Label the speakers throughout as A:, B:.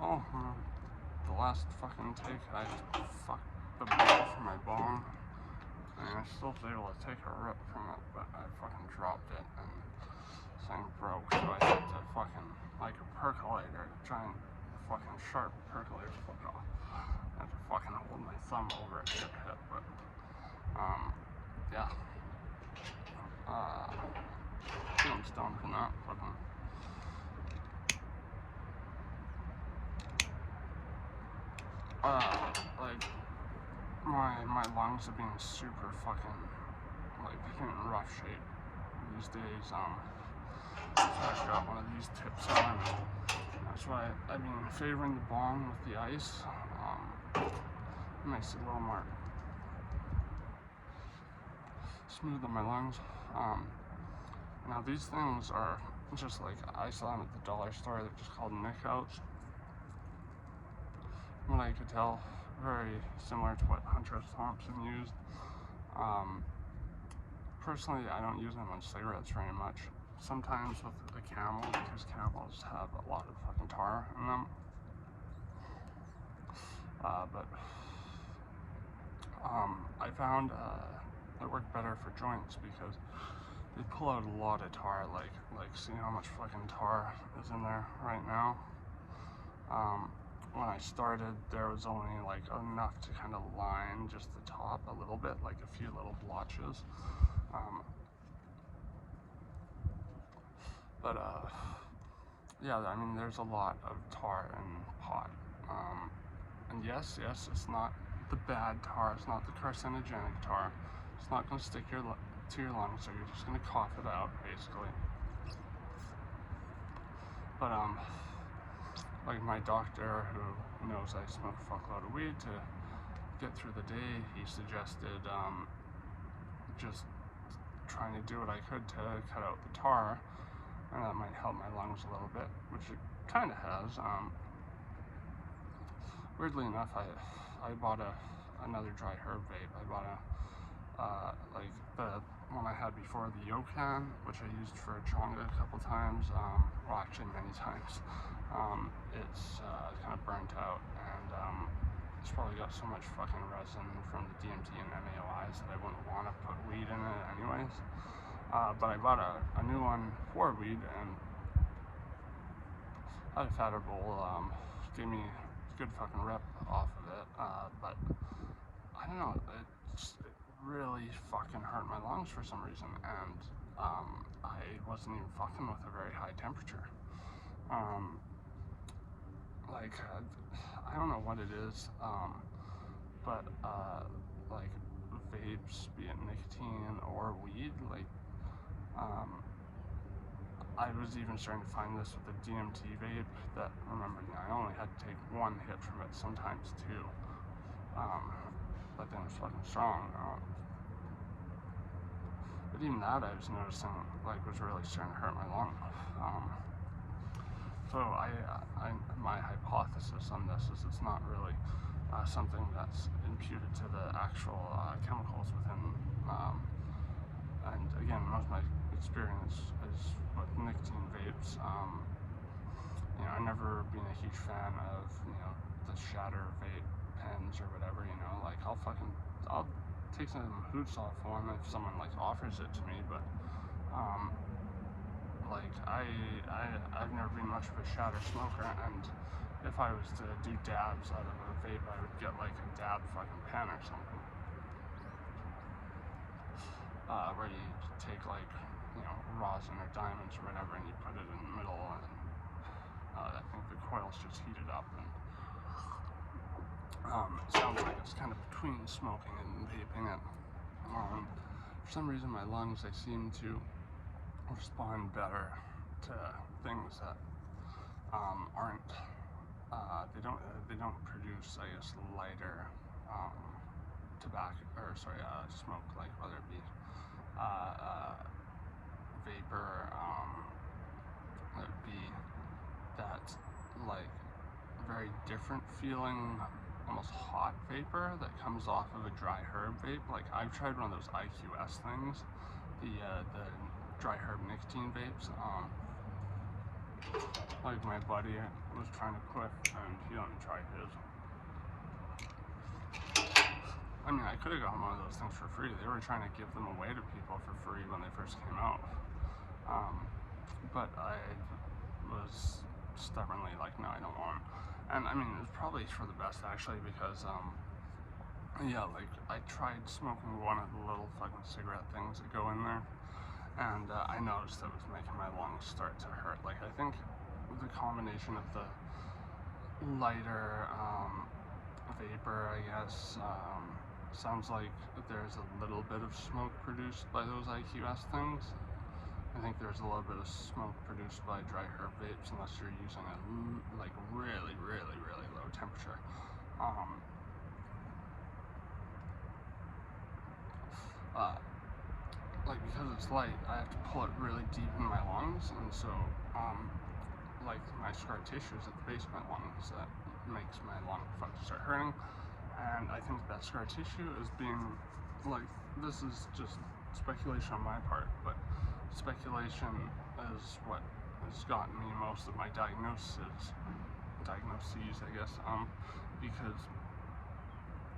A: Oh, the last fucking take, I fucked the ball from my bone, and I still was able to take a rip from it, but I fucking dropped it, and this thing broke, so I had to fucking, like a percolator, giant fucking sharp percolator foot off. I had to fucking hold my thumb over it to hit, but, yeah. Feeling stoned from that, fucking. Like, my lungs have been super fucking, like, in rough shape these days. So I've got one of these tips on. That's why I've been favoring the bong with the ice. It makes it a little more smooth on my lungs. Now these things are just like, I saw them at the dollar store. They're just called Nick Outs. From what I could tell, very similar to what Hunter Thompson used. Personally, I don't use them on cigarettes very much. Sometimes with a Camel, because Camels have a lot of fucking tar in them. But I found they work better for joints because they pull out a lot of tar. Like see how much fucking tar is in there right now. When I started, there was only like enough to kind of line just the top a little bit, like a few little blotches. Yeah, I mean, there's a lot of tar in pot. And yes, it's not the bad tar, it's not the carcinogenic tar. It's not going to stick to your lungs, so you're just going to cough it out, basically. But, like my doctor, who knows I smoke a fuckload of weed, to get through the day, he suggested just trying to do what I could to cut out the tar, and that might help my lungs a little bit, which it kind of has. Weirdly enough, I bought another dry herb vape. I bought like the one I had before, the Yokan, which I used for Chonga a couple times, well actually many times. It's kind of burnt out, and it's probably got so much fucking resin from the DMT and MAOIs that I wouldn't want to put weed in it anyways. But I bought a new one for weed, and I had a fatter bowl, gave me a good fucking rip off of it, but I don't know, it really fucking hurt my lungs for some reason, and I wasn't even fucking with a very high temperature. Like, I don't know what it is, but like vapes, be it nicotine or weed, like, I was even starting to find this with the DMT vape, that, remember, I only had to take one hit from it, sometimes two, but then it was fucking strong. But even that, I was noticing, like, was really starting to hurt my lung. So my hypothesis on this is it's not really something that's imputed to the actual chemicals within, and again, most of my experience is with nicotine vapes. You know, I've never been a huge fan of, you know, the shatter vape pens or whatever, you know, like I'll take some hoots off one if someone like offers it to me, but like I've never been much of a shatter smoker, and if I was to do dabs out of a vape, I would get like a dab fucking pen or something, where you take like, you know, rosin or diamonds or whatever, and you put it in the middle, and I think the coil's just heated up, and it sounds like it's kind of between smoking and vaping it. For some reason, my lungs, they seem to respond better to things that aren't, they don't produce, I guess, lighter tobacco, or sorry, smoke, like whether it be vapor, whether it be that like very different feeling, almost hot vapor that comes off of a dry herb vape. Like I've tried one of those IQS things, the dry herb nicotine vapes. like my buddy was trying to quit and he didn't try his. I mean, I could have gotten one of those things for free. They were trying to give them away to people for free when they first came out. But I was stubbornly like, no, I don't want them. And I mean, it was probably for the best actually, because yeah, like I tried smoking one of the little fucking cigarette things that go in there, and I noticed it was making my lungs start to hurt. Like, I think the combination of the lighter vapor, I guess, sounds like there's a little bit of smoke produced by those IQS things. I think there's a little bit of smoke produced by dry herb vapes, unless you're using a like really, really, really low temperature. Like, because it's light, I have to pull it really deep in my lungs, and so like my scar tissue is at the base of my lungs that makes my lung fucking start hurting. And I think that scar tissue is being, like, this is just speculation on my part, but speculation is what has gotten me most of my diagnoses, I guess, because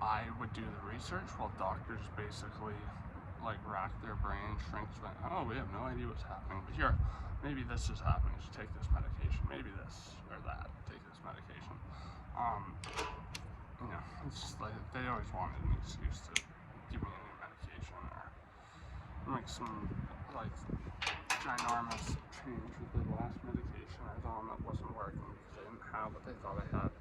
A: I would do the research while doctors basically like rack their brains, shrinks, oh, we have no idea what's happening, but here, maybe this is happening, so take this medication, maybe this or that, take this medication. You know, it's just like, they always wanted an excuse to give me a new medication or make some, like, ginormous change with the last medication I was on that wasn't working because they didn't have what they thought I had.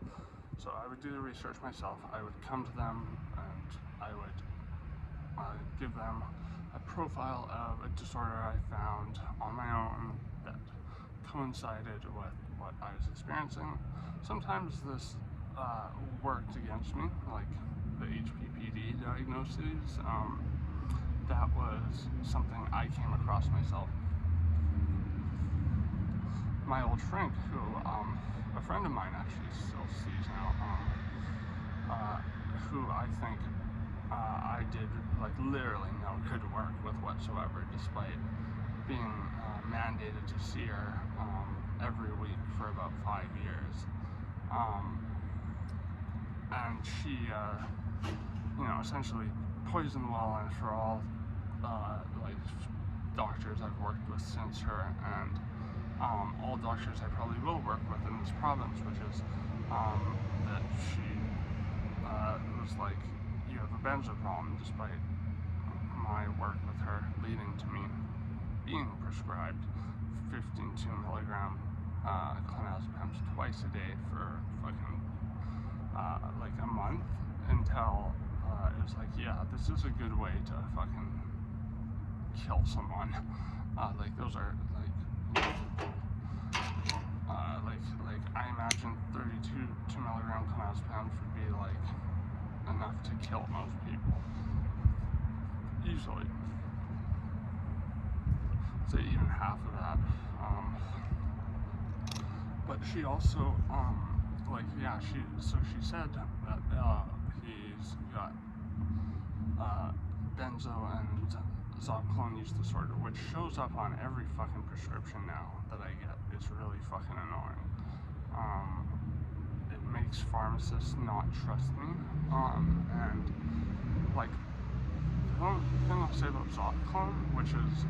A: So I would do the research myself. I would come to them and I would give them a profile of a disorder I found on my own that coincided with what I was experiencing. Sometimes this worked against me, like the HPPD diagnoses. That was something I came across myself. My old shrink, who a friend of mine actually still sees now, who I think I did like literally no good work with whatsoever, despite being mandated to see her every week for about 5 years. And she, you know, essentially poisoned the well, and for all like doctors I've worked with since her, and all doctors I probably will work with in this province, which is that she was like, you have a benzo problem, despite my work with her leading to me being prescribed 15 2-milligram clonazepams twice a day for fucking like a month, until it was like, yeah, this is a good way to fucking kill someone. Like, those are like I imagine 32 2-milligram clonazepams would be like enough to kill most people easily. So even half of that. But she also like, yeah, she said that he's got benzo and zopiclone use disorder, which shows up on every fucking prescription now that I get. It's really fucking annoying. It makes pharmacists not trust me. And like, the only thing I'll say about zopiclone, which is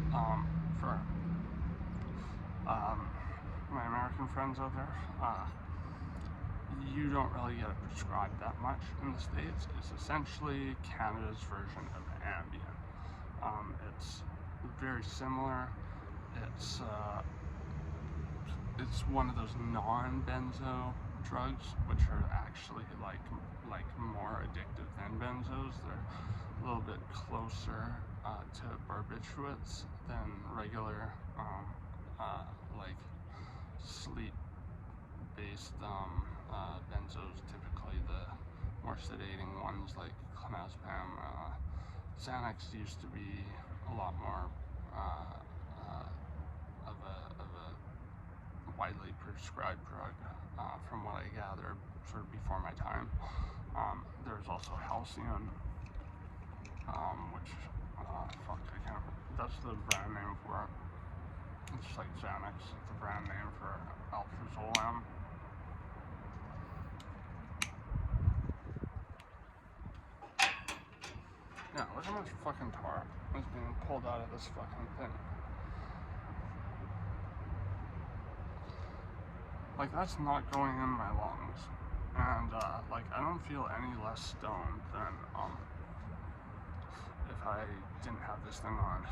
A: for my American friends out there, you don't really get it prescribed that much in the States. It's essentially Canada's version of Ambien. It's very similar. It's one of those non-benzo drugs, which are actually like more addictive than benzos. They're a little bit closer to barbiturates than regular like sleep-based benzos. Typically, the more sedating ones like clonazepam, Xanax used to be a lot more of a widely prescribed drug, from what I gathered, sort of before my time. There's also Halcyon, which fuck, I can't. That's the brand name for it. It's like Xanax. It's the brand name for Alprazole. much fucking tar is being pulled out of this fucking thing. Like, that's not going in my lungs. And, like, I don't feel any less stoned than, if I didn't have this thing on.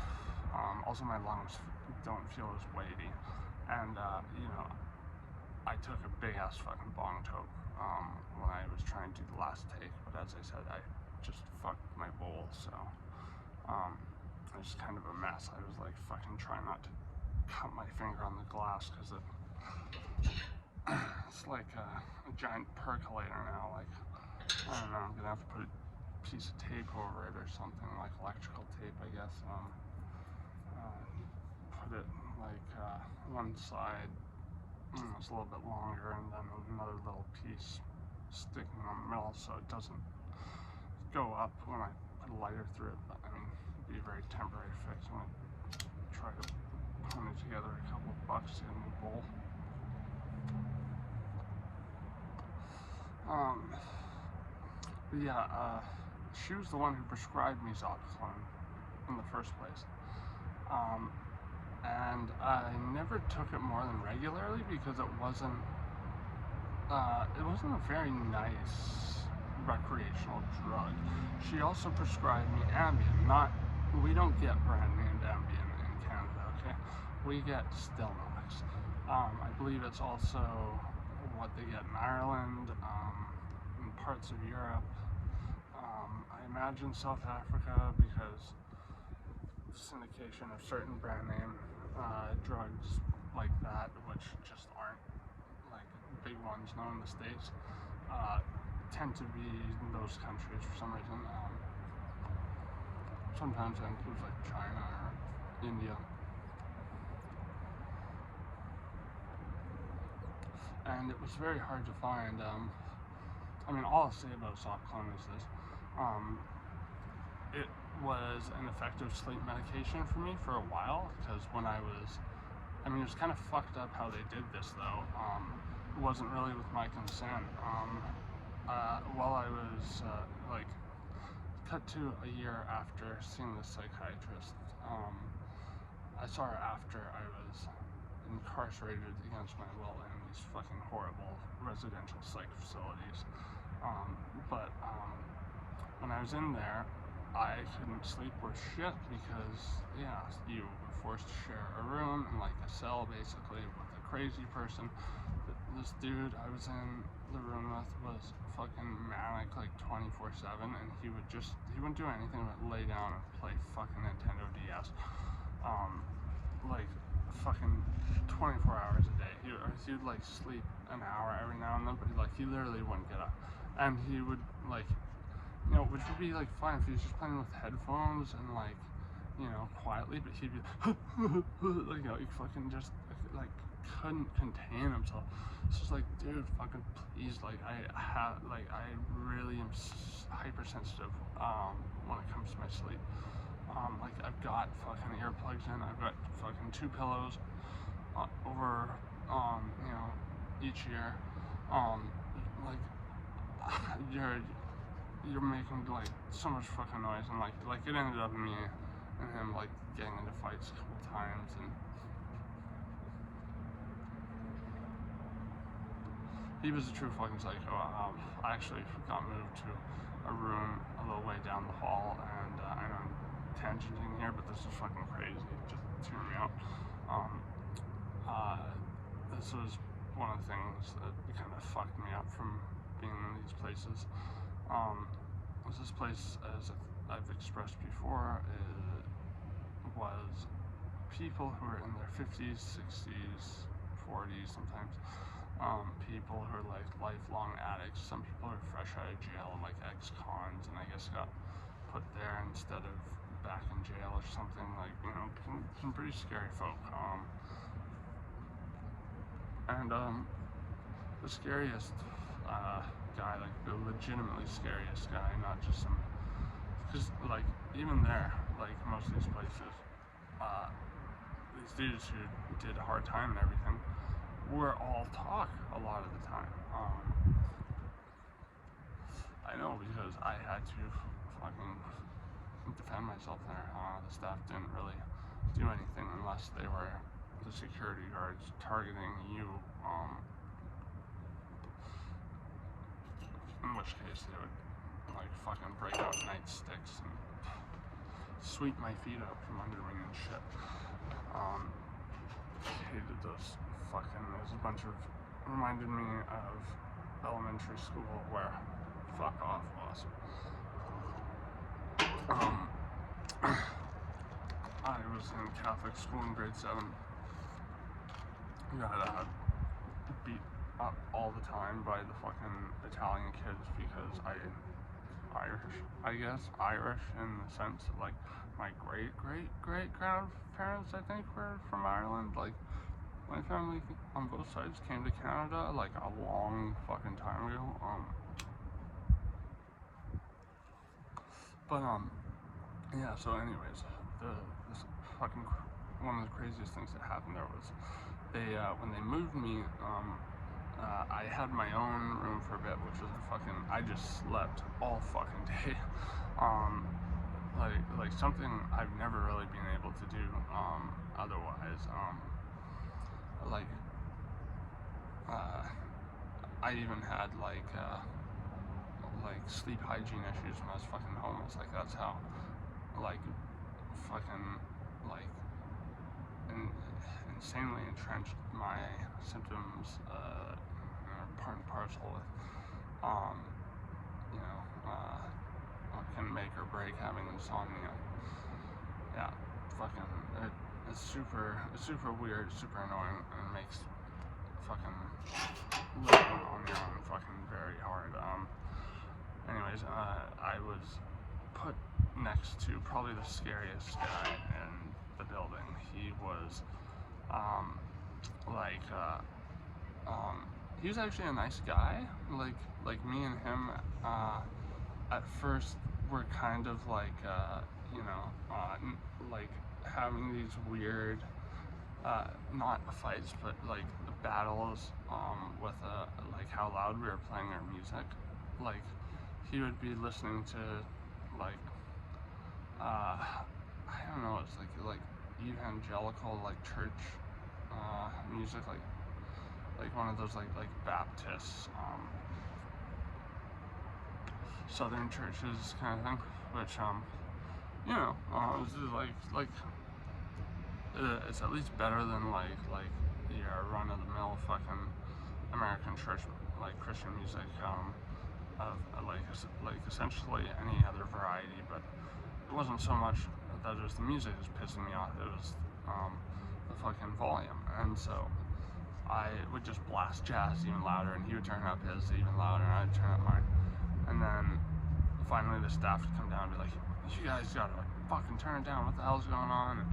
A: Also, my lungs don't feel as weighty. And, you know, I took a big-ass fucking bong toke, when I was trying to do the last take. But as I said, I just fucked my bowl, so, it was kind of a mess. I was, like, fucking trying not to cut my finger on the glass, because it's like a giant percolator now. Like, I don't know, I'm gonna have to put a piece of tape over it or something, like electrical tape, I guess. Put it like one side it's a little bit longer, and then another little piece sticking in the middle so it doesn't go up when I put a lighter through it. But I mean, it'd be a very temporary fix. I'm gonna try to put it together a couple of bucks in the bowl. She was the one who prescribed me Zopiclone in the first place. And I never took it more than regularly because it wasn't a very nice recreational drug. She also prescribed me Ambien. We don't get brand named Ambien in Canada, okay? We get Stelnox. I believe it's also what they get in Ireland, in parts of Europe. I imagine South Africa, because syndication of certain brand name drugs like that, which just aren't like big ones known in the States, tend to be in those countries for some reason. Sometimes that includes like China or India. And it was very hard to find. I mean, all I'll say about Zopiclone is this. It was an effective sleep medication for me for a while, because when it was kind of fucked up how they did this though. It wasn't really with my consent. While I was, cut to a year after seeing the psychiatrist, I saw her after I was incarcerated against my will in these fucking horrible residential psych facilities. When I was in there, I couldn't sleep worth shit because, you were forced to share a room and like a cell basically with a crazy person. This dude I was in the room with was fucking manic like 24/7, and he wouldn't do anything but lay down and play fucking Nintendo DS. Like fucking 24 hours a day. He'd like sleep an hour every now and then, but he literally wouldn't get up. And he would which would be like fine if he was just playing with headphones and like, quietly, but he'd be like, he fucking just like couldn't contain himself. It's just like, dude, fucking please, like I really am hypersensitive when it comes to my sleep. Like I've got fucking earplugs in, I've got fucking 2 pillows over each ear. Like you're making like so much fucking noise, and like it ended up me and him like getting into fights a couple times, and he was a true fucking psycho. I actually got moved to a room a little way down the hall, and I know I'm tangenting here, but this is fucking crazy. Just hear me out. This was one of the things that kind of fucked me up from being in these places. This place, as I've expressed before, was people who are in their 50s, 60s, 40s sometimes. People who are like lifelong addicts. Some people are fresh out of jail, like ex-cons, and I guess got put there instead of back in jail or something. Like, some pretty scary folk. The scariest guy, like the legitimately scariest guy, not just some, because like even there, like most of these places, these dudes who did a hard time and everything were all talk a lot of the time. I know, because I had to fucking defend myself there. The staff didn't really do anything unless they were the security guards targeting you, in which case they would like fucking break out nightsticks and sweep my feet up from under me and shit. Hated those fucking, there's a bunch of, reminded me of elementary school where fuck off was. I was in Catholic school in grade 7. Got beat up all the time by the fucking Italian kids because Irish in the sense of like my great grandparents I think were from Ireland. Like my family on both sides came to Canada like a long fucking time ago. Yeah, so anyways, this fucking, one of the craziest things that happened there was they, when they moved me, I had my own room for a bit, which was I just slept all fucking day. Like something I've never really been able to do, otherwise. I even had like sleep hygiene issues when I was fucking homeless. Like that's how, like, fucking, like, insanely entrenched my symptoms, are part and parcel with, can make or break having insomnia. Yeah, fucking, it's super weird, super annoying, and it makes fucking living on your own fucking very hard. Anyways, I was put next to probably the scariest guy in the building. He was, he was actually a nice guy. Like me and him, at first were kind of like, like having these weird, not fights, but like battles, with, like how loud we were playing our music. Like, he would be listening to, like, I don't know, it's like evangelical, like church, music, like one of those like Baptist, Southern churches kind of thing, which, it's at least better than like your run-of-the-mill fucking American church, like Christian music, of like essentially any other variety. But it wasn't so much that it was the music that was pissing me off, it was the fucking volume. And so I would just blast jazz even louder, and he would turn up his even louder, and I'd turn up mine. And then finally the staff would come down and be like, you guys gotta fucking turn it down, what the hell's going on? And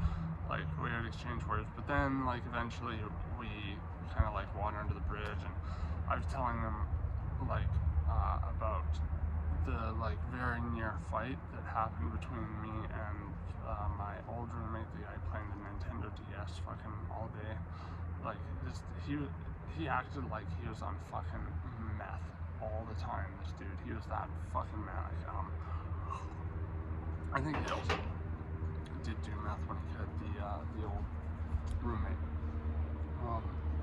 A: like we would exchange words. But then like eventually we kind of like water under the bridge, and I was telling them like about the like very near fight that happened between me and my old roommate, the guy playing the Nintendo DS fucking all day. Like he acted like he was on fucking meth all the time. This dude, he was that fucking manic. I think he also did do meth when he had the old roommate.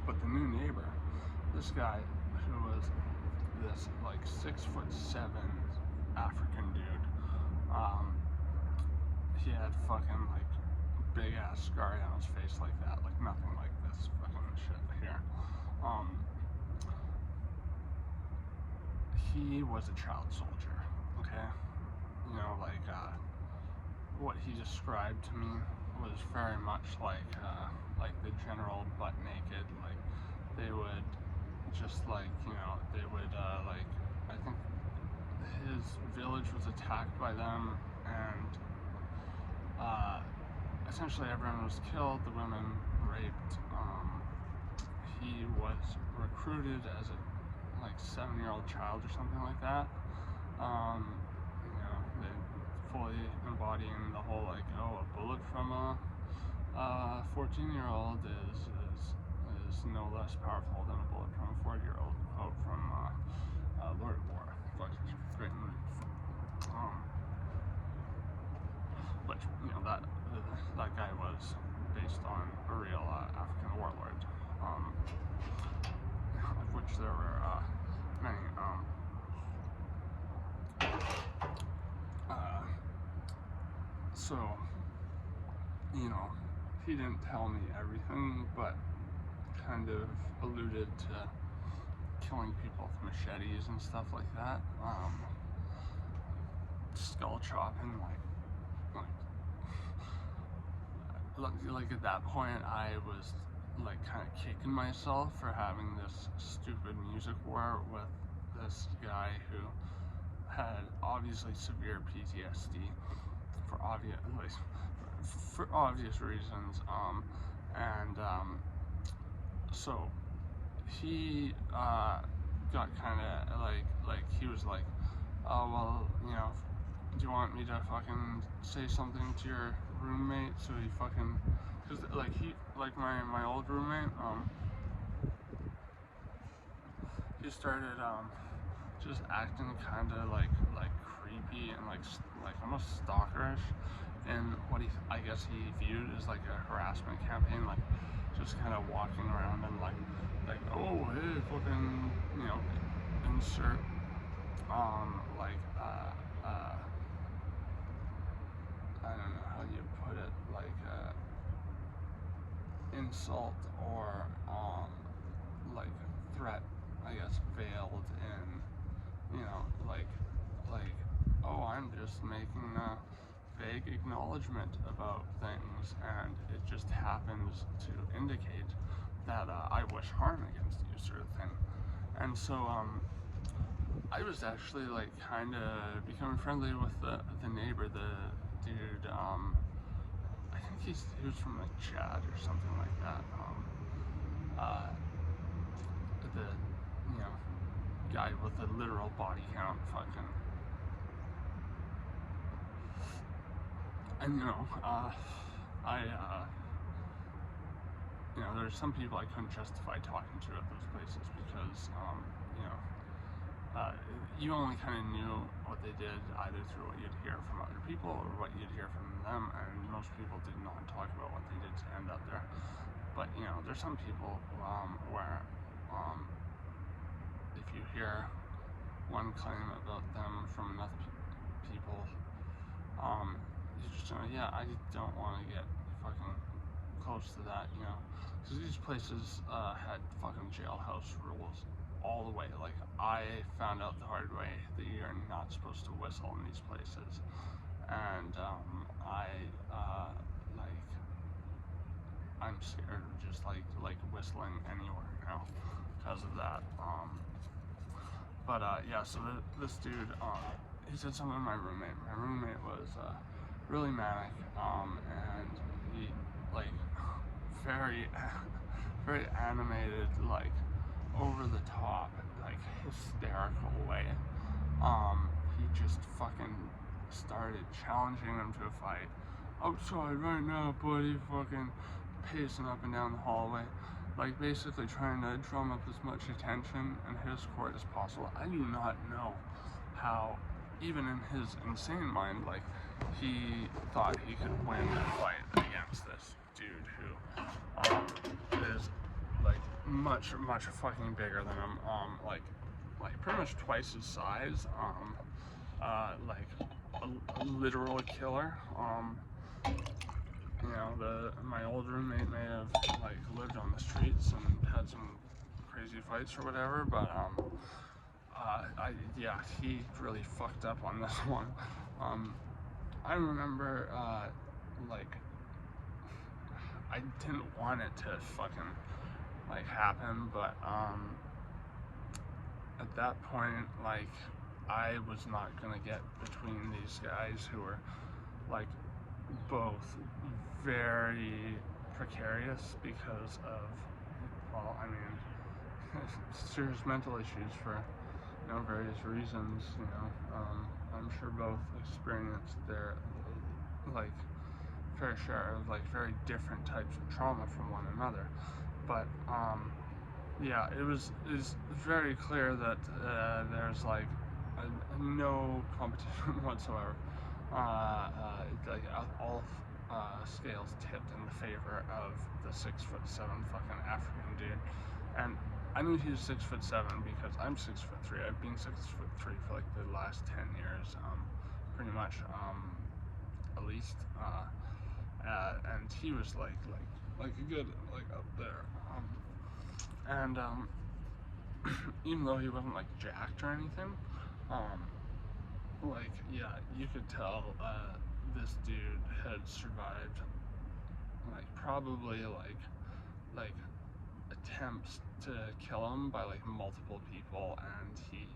A: But the new neighbor, this guy who was this like 6'7" African dude, he had fucking like big ass scar on his face like that, like nothing like this fucking shit here. He was a child soldier, okay? What he described to me was very much like the general butt naked. Like they would just they would I think his village was attacked by them, and essentially everyone was killed, the women raped. He was recruited as a 7-year-old child or something like that. They fully embodying the whole a bullet from a 14-year-old is no less powerful than a bullet from a 40-year-old. Quote from Lord of War. Fuck, great movie. So, you know, he didn't tell me everything, but kind of alluded to killing people with machetes and stuff like that. Skull chopping, like at that point, I was like kind of kicking myself for having this stupid music war with this guy who had obviously severe PTSD for obvious reasons. So he got kind of like he was like, oh well, you know, do you want me to fucking say something to your roommate? So he fucking, cause like my old roommate, he started just acting kind of like creepy and like almost stalkerish, and what I guess he viewed as like a harassment campaign, like just kind of walking around and like oh hey fucking, you know, insert I don't know how you put it, like insult or like threat, I guess, veiled in, you know, like oh, I'm just making a vague acknowledgement about things, and it just happens to indicate that I wish harm against you, sort of thing. And so I was actually like kind of becoming friendly with the neighbor, the dude. I think he was from like Chad or something like that. The, you know, guy with the literal body count, fucking. And you know, you know, there's some people I couldn't justify talking to at those places because, you know, you only kind of knew what they did either through what you'd hear from other people or what you'd hear from them, and most people did not talk about what they did to end up there. But you know, there's some people where if you hear one claim about them from enough people, you just know, yeah, I don't want to get fucking close to that, you know, because these places had fucking jailhouse rules all the way. Like, I found out the hard way that you're not supposed to whistle in these places, and I'm scared of just like whistling anywhere now because of that. Yeah, so this dude, he said something to my roommate. My roommate was really manic, and he like very very animated, like over the top, like hysterical way. He just fucking started challenging him to a fight. Outside right now, buddy, fucking pacing up and down the hallway, like basically trying to drum up as much attention in his court as possible. I do not know how, even in his insane mind, like he thought he could win a fight against this dude who is like much fucking bigger than him, like pretty much twice his size, like a literal killer. You know, my old roommate may have like lived on the streets and had some crazy fights or whatever, but yeah, he really fucked up on this one. I remember like I didn't want it to fucking like happen, but at that point, like I was not gonna get between these guys who were like both very precarious because of, well, I mean, serious mental issues for, you know, various reasons, you know. I'm sure both experienced their like fair share of like very different types of trauma from one another, but yeah, it's very clear that there's like no competition whatsoever. Like all scales tipped in the favor of the 6'7" fucking African dude, and I knew he was 6'7" because I'm 6'3". I've been 6'3" for like the last 10 years, pretty much. at least, and he was like a good, like, up there, and even though he wasn't like jacked or anything, like, yeah, you could tell this dude had survived like probably like attempts to kill him by like multiple people, and he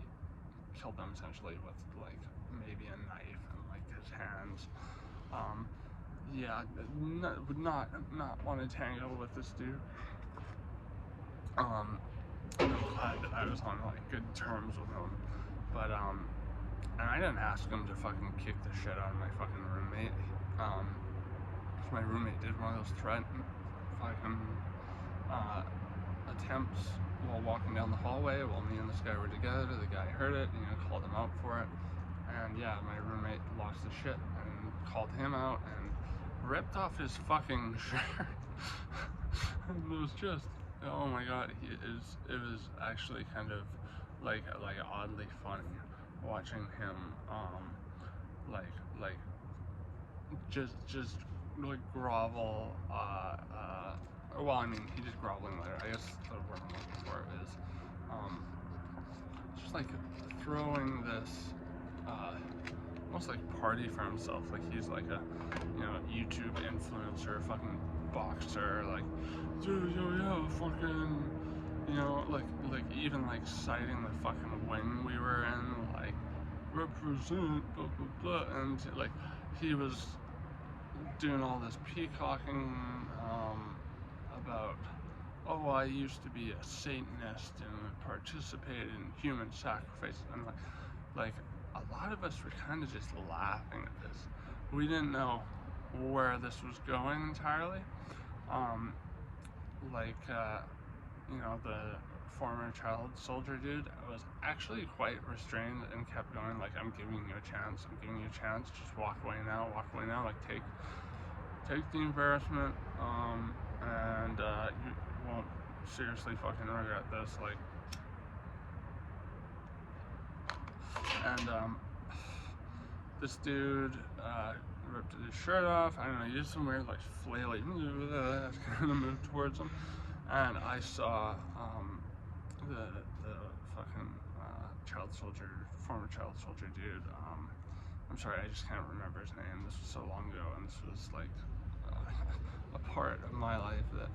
A: killed them essentially with like maybe a knife in like his hands. Yeah, would not want to tango with this dude. I'm glad that I was on like good terms with him, but and I didn't ask him to fucking kick the shit out of my fucking roommate. My roommate did one of those threatened fucking attempts while walking down the hallway while me and this guy were together. The guy heard it, and called him out for it. And yeah, my roommate lost his shit and called him out and ripped off his fucking shirt. And it was just, oh my god, it was actually kind of like oddly funny watching him like just like grovel. Well, I mean, he did groveling later. I guess the word I'm looking for is just like throwing this almost like party for himself. Like he's like a YouTube influencer, fucking boxer, like yo fucking like even like citing the fucking wing we were in, like represent blah blah blah, and like he was doing all this peacocking about, oh, I used to be a Satanist and participated in human sacrifice, and like a lot of us were kind of just laughing at this. We didn't know where this was going entirely. The former child soldier dude was actually quite restrained and kept going, like, I'm giving you a chance, just walk away now, like take the embarrassment, and you won't seriously fucking regret this, like. And this dude ripped his shirt off. I don't know, he did some weird like flailing kind of move towards him, and I saw the fucking former child soldier dude. I'm sorry, I just can't remember his name. This was so long ago, and this was like a part of my life that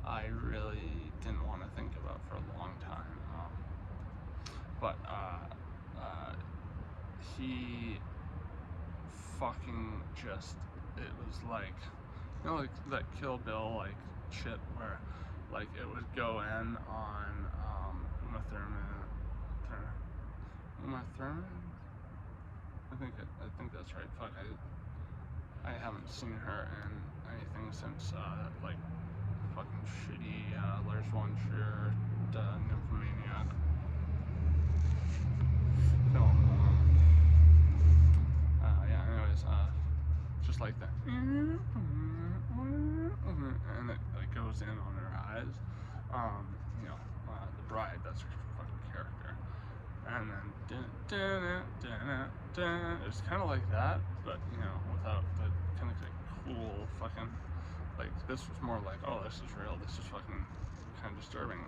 A: I really didn't want to think about for a long time. But he fucking just, it was like, like that Kill Bill like shit where like it would go in on Uma Thurman. I think that's right. Fuck, I haven't seen her in anything since like fucking shitty Lars von Trier Nymphomaniac film. Anyways, just like that, and it like goes in on her eyes. The bride, that's her fucking character, and then it's kind of like that, but without the kind of like cool fucking, like, this was more like, oh, this is real, this is fucking kind of disturbing.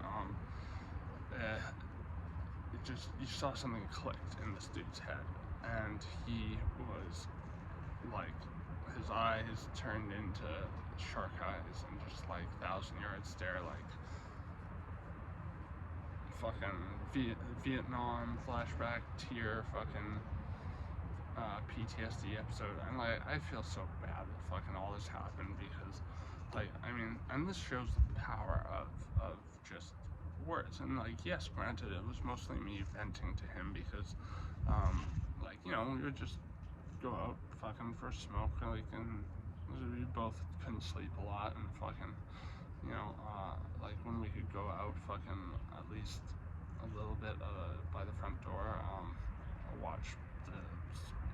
A: You saw something clicked in this dude's head, and he was like, his eyes turned into shark eyes and just like 1,000-yard stare, like fucking Vietnam flashback tier fucking PTSD episode. And like, I feel so bad that fucking all this happened, because like, I mean, and this shows the power of just words. And like, yes, granted, it was mostly me venting to him, because like, we would just go out fucking for a smoke, like, and we both couldn't sleep a lot, and fucking like, when we could go out fucking at least a little bit by the front door, watch the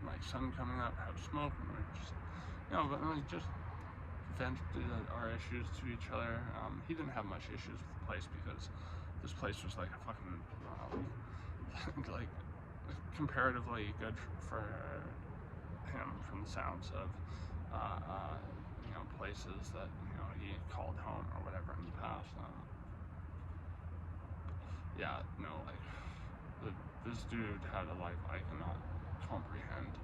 A: like sun coming up, have a smoke, and we just but like just vented our issues to each other. He didn't have much issues with the place, because this place was like a fucking like comparatively good for him from the sounds of places that he called home or whatever in the past. This dude had a life I cannot comprehend.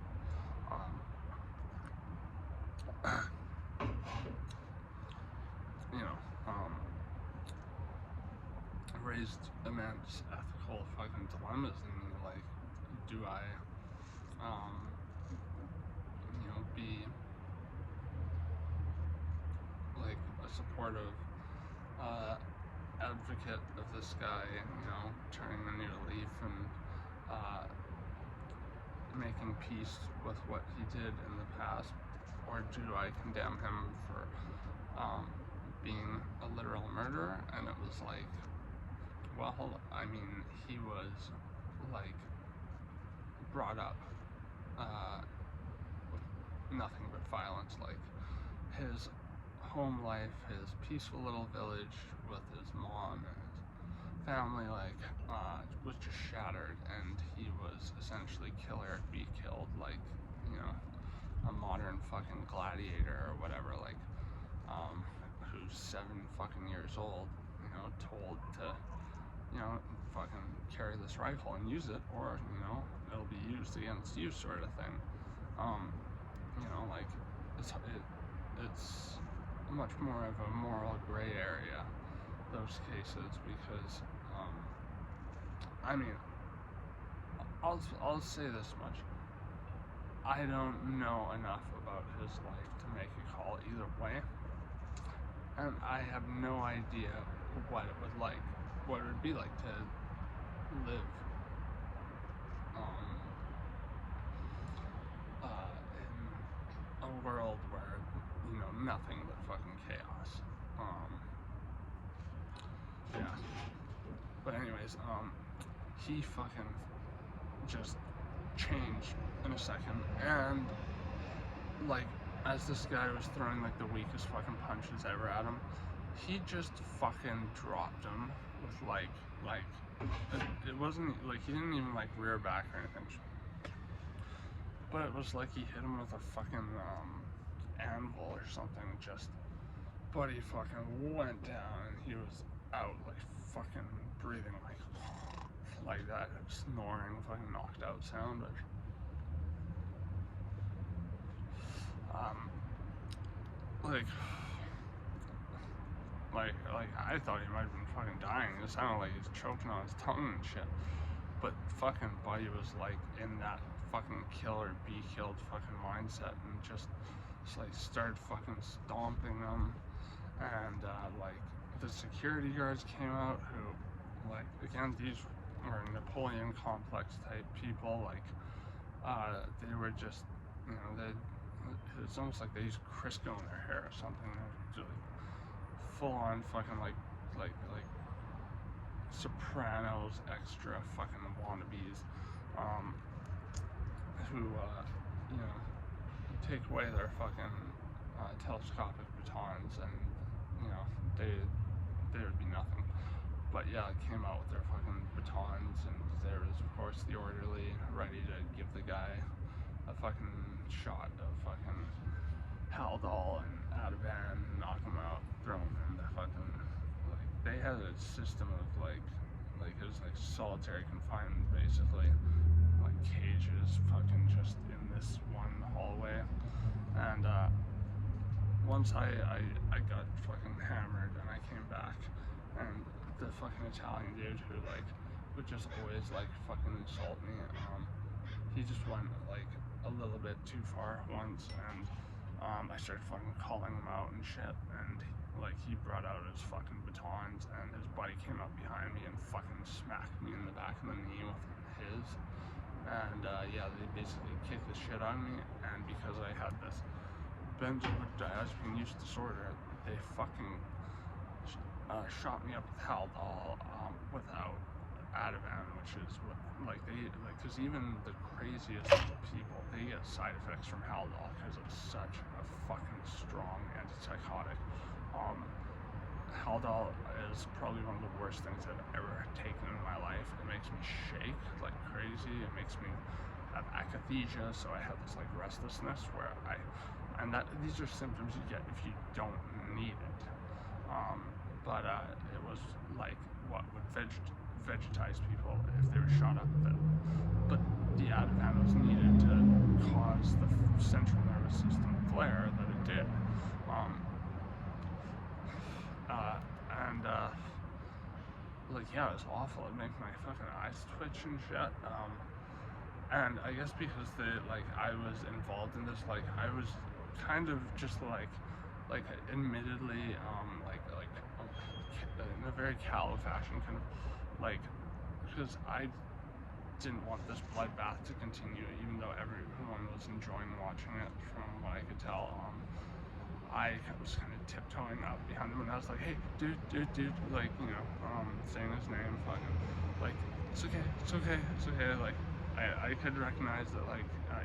A: Raised immense ethical fucking dilemmas in me, like, do I, be, like, a supportive, advocate of this guy, turning a new leaf and, making peace with what he did in the past, or do I condemn him for, being a literal murderer? And it was like, well, I mean, he was, like, brought up, with nothing but violence. Like, his home life, his peaceful little village with his mom and his family, like, was just shattered, and he was essentially kill or be killed, like, a modern fucking gladiator or whatever, like, who's 7 fucking years old, told to, fucking carry this rifle and use it, or, it'll be used against you, sort of thing. Like, it's much more of a moral gray area, those cases, because, I mean, I'll say this much. I don't know enough about his life to make a call either way, and I have no idea what it would be like to live in a world where, nothing but fucking chaos. Yeah. But anyways, he fucking just changed in a second, and, like, as this guy was throwing, like, the weakest fucking punches ever at him, he just fucking dropped him with, like, it wasn't, like, he didn't even, like, rear back or anything, but it was like he hit him with a fucking, anvil or something, but he fucking went down, and he was out, like, fucking breathing, like that, snoring, fucking knocked out sound, but, like, I thought he might have been fucking dying. It sounded like he's choking on his tongue and shit, but fucking buddy was, like, in that fucking kill or be killed fucking mindset, and just like, started fucking stomping them, and, like, the security guards came out, who, like, again, these were Napoleon complex type people, like, they were just, it's almost like they used Crisco in their hair or something. They're just, like, full on fucking, like Sopranos extra fucking wannabes, who, take away their fucking, telescopic batons, and, they would be nothing. But yeah, it came out with their fucking batons, and there was, of course, the orderly ready to give the guy a fucking shot of fucking Haldol and Ativan, knock him out, throw him in the fucking, like, they had a system of, like, it was like solitary confinement, basically, like cages, fucking just in this one hallway. And, once I got fucking hammered, and I came back, and the fucking Italian dude who, like, would just always, like, fucking insult me, he just went, like, a little bit too far once, and, I started fucking calling him out and shit, and, like, he brought out his fucking batons, and his buddy came up behind me and fucking smacked me in the back of the knee with his, and, yeah, they basically kicked the shit out of me, and because I had this benzodiazepine use disorder, they fucking shot me up with Haldol, without Ativan, which is what, like, because even the craziest people, they get side effects from Haldol because it's such a fucking strong antipsychotic. Haldol is probably one of the worst things I've ever taken in my life. It makes me shake like crazy. It makes me have akathisia, so I had this like restlessness where these are symptoms you get if you don't need it. But it was like what would vegetize people if they were shot up with it. But the Ativan was needed to cause the central nervous system flare that it did. Like, yeah, it was awful. It'd make my fucking eyes twitch and shit. And I guess because I was involved in this, like, I was kind of just admittedly, in a very callow fashion, kind of, because I didn't want this bloodbath to continue, even though everyone was enjoying watching it, from what I could tell. I was kind of tiptoeing up behind him, and I was like, hey, dude, saying his name, fucking, it's okay, like, I could recognize that,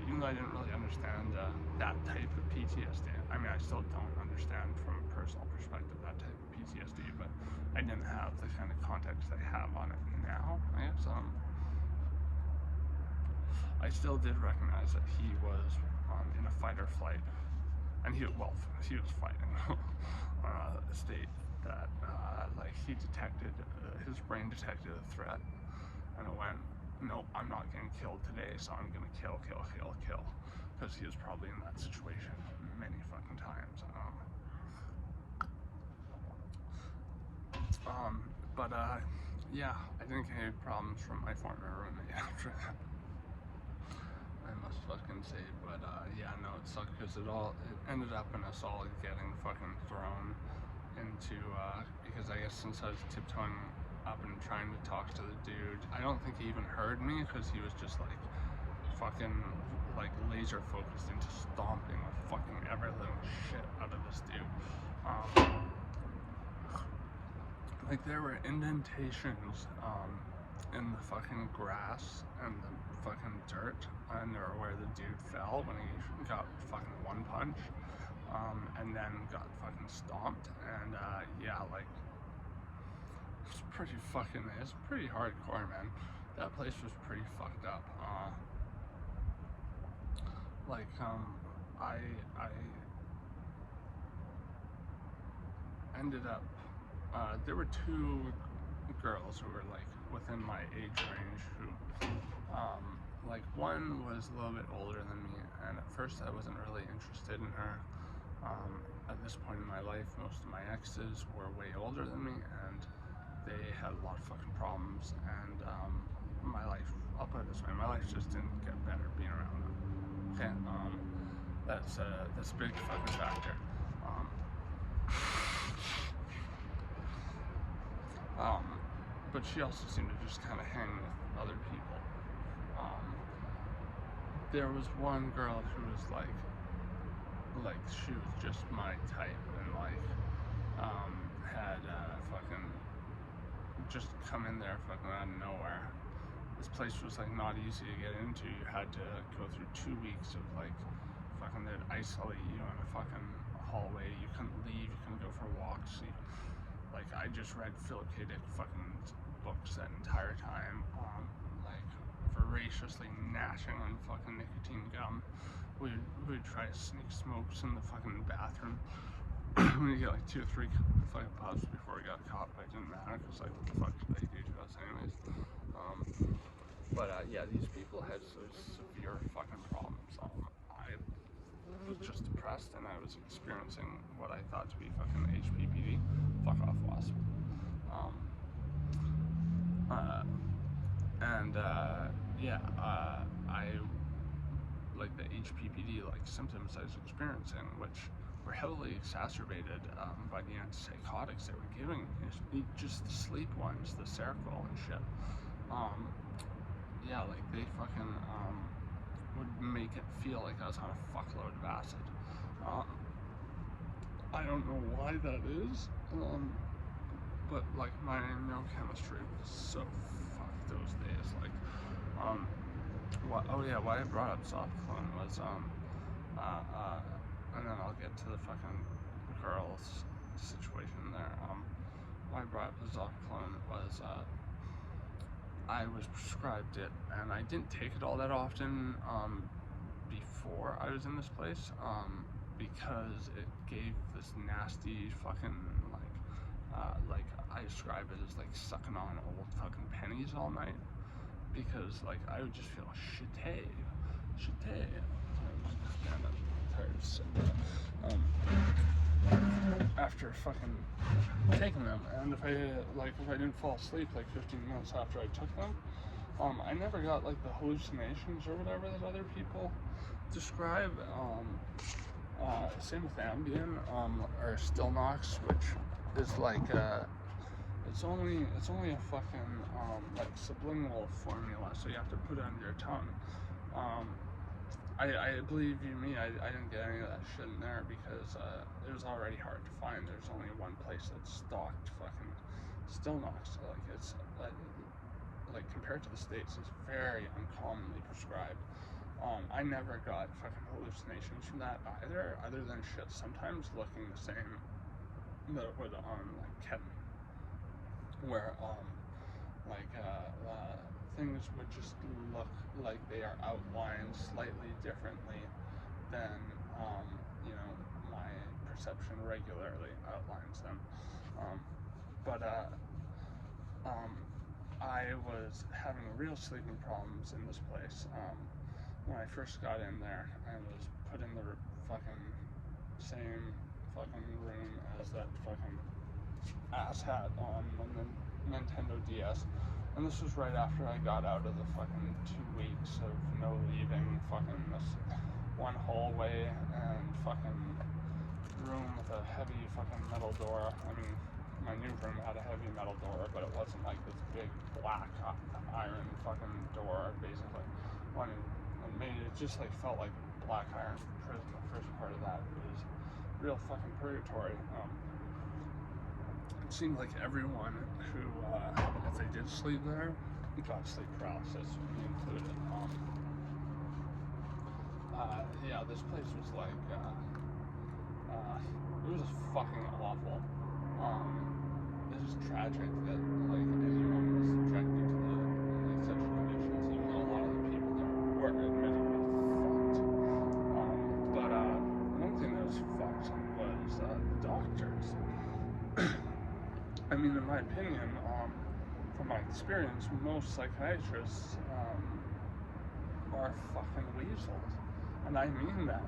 A: even though I didn't really understand that type of PTSD, I mean, I still don't understand from a personal perspective that type of PTSD, but I didn't have the kind of context I have on it now, I guess. I still did recognize that he was in a fight or flight, and he was fighting a state that he detected, his brain detected a threat, and it went, nope, I'm not getting killed today, so I'm gonna kill, because he was probably in that situation many fucking times. Yeah, I didn't get any problems from my former roommate after that, I must fucking say. But yeah, no, it sucked because it ended up in us all getting fucking thrown into, because I guess since I was tiptoeing up and trying to talk to the dude, I don't think he even heard me, because he was just fucking laser focused into stomping the fucking ever living shit out of this dude. There were indentations in the fucking grass and the fucking dirt under where the dude fell when he got fucking one punch, and then got fucking stomped, and yeah, it's pretty fucking, it's pretty hardcore, man. That place was pretty fucked up. I ended up, there were two girls who were within my age range who, one was a little bit older than me, and at first I wasn't really interested in her. At this point in my life, most of my exes were way older than me, and they had a lot of fucking problems, and my life, I'll put it this way, my life just didn't get better being around them. Okay, that's a big fucking factor. But she also seemed to just kind of hang with other people. There was one girl who was she was just my type, and had fucking just come in there fucking out of nowhere. This place was not easy to get into. You had to go through 2 weeks of fucking, they'd isolate you in a fucking hallway. You couldn't leave, you couldn't go for walks. I just read Philip K. Dick fucking books that entire time, voraciously gnashing on fucking nicotine gum. We would try to sneak smokes in the fucking bathroom. We get 2 or 3 fucking puffs before we got caught, but it didn't matter, because what the fuck should they do to us anyways? Yeah, these people had so severe fucking problems. I was just depressed, and I was experiencing what I thought to be fucking HPPD. Fuck off, wasp. I the HPPD symptoms I was experiencing, which were heavily exacerbated by the antipsychotics they were giving me, just the sleep ones, the Seroquel and shit. Yeah, they fucking would make it feel like I was on a fuckload of acid. I don't know why that is, but my neurochemistry was so fucked those days. Why I brought up Zopiclone was, and then I'll get to the fucking girls situation there. Why I brought up the Zopiclone was, I was prescribed it, and I didn't take it all that often before I was in this place, because it gave this nasty fucking like I describe it as like sucking on old fucking pennies all night, because like I would just feel shitty. So I was just kind of tired of sitting there. After fucking taking them, and if I didn't fall asleep like 15 minutes after I took them, I never got like the hallucinations or whatever that other people describe. Same with Ambien, or Stillnox, which is like it's only a fucking like sublingual formula, so you have to put it under your tongue. I believe you me, I didn't get any of that shit in there because it was already hard to find. There's only one place that stocked fucking Stillnox. Like it's like compared to the States, it's very uncommonly prescribed. I never got fucking hallucinations from that either, other than shit sometimes looking the same that it would on like ketamine, where things would just look like they are outlined slightly differently than my perception regularly outlines them. I was having real sleeping problems in this place. When I first got in there, I was put in the fucking same fucking room as that fucking asshat on the Nintendo DS. And this was right after I got out of the fucking 2 weeks of no leaving, fucking this one hallway and fucking room with a heavy fucking metal door. I mean, my new room had a heavy metal door, but it wasn't like this big black iron fucking door, basically. When it made it just like felt like black iron prison. The first part of that was real fucking purgatory. It seemed like everyone who, if they did sleep there, got sleep paralysis, me included. Yeah, this place was like, it was fucking awful. It is tragic that like anyone was subjected to like such conditions, even though a lot of the people that were admittedly fucked. One thing that was fucked was the doctors. I mean, in my opinion, from my experience, most psychiatrists are fucking weasels, and I mean that.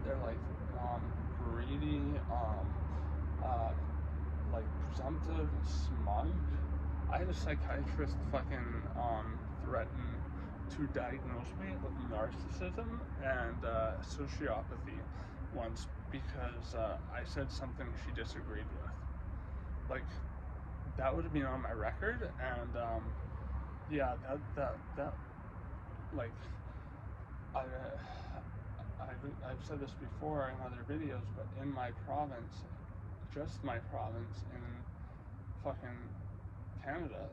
A: They're like greedy, like presumptive, smug. I had a psychiatrist fucking threaten to diagnose me with narcissism and sociopathy once because I said something she disagreed with. Like, that would have been on my record, and yeah, that like I've said this before in other videos, but in my province, just my province in fucking Canada,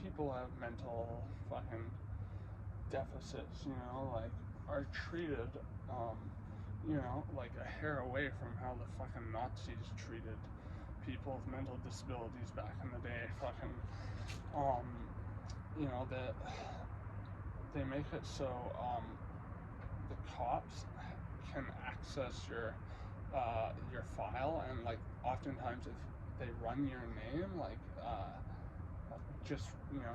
A: people have mental fucking deficits, like are treated, like a hair away from how the fucking Nazis treated people with mental disabilities back in the day. Fucking, that they make it so the cops can access your file, and like oftentimes if they run your name, like just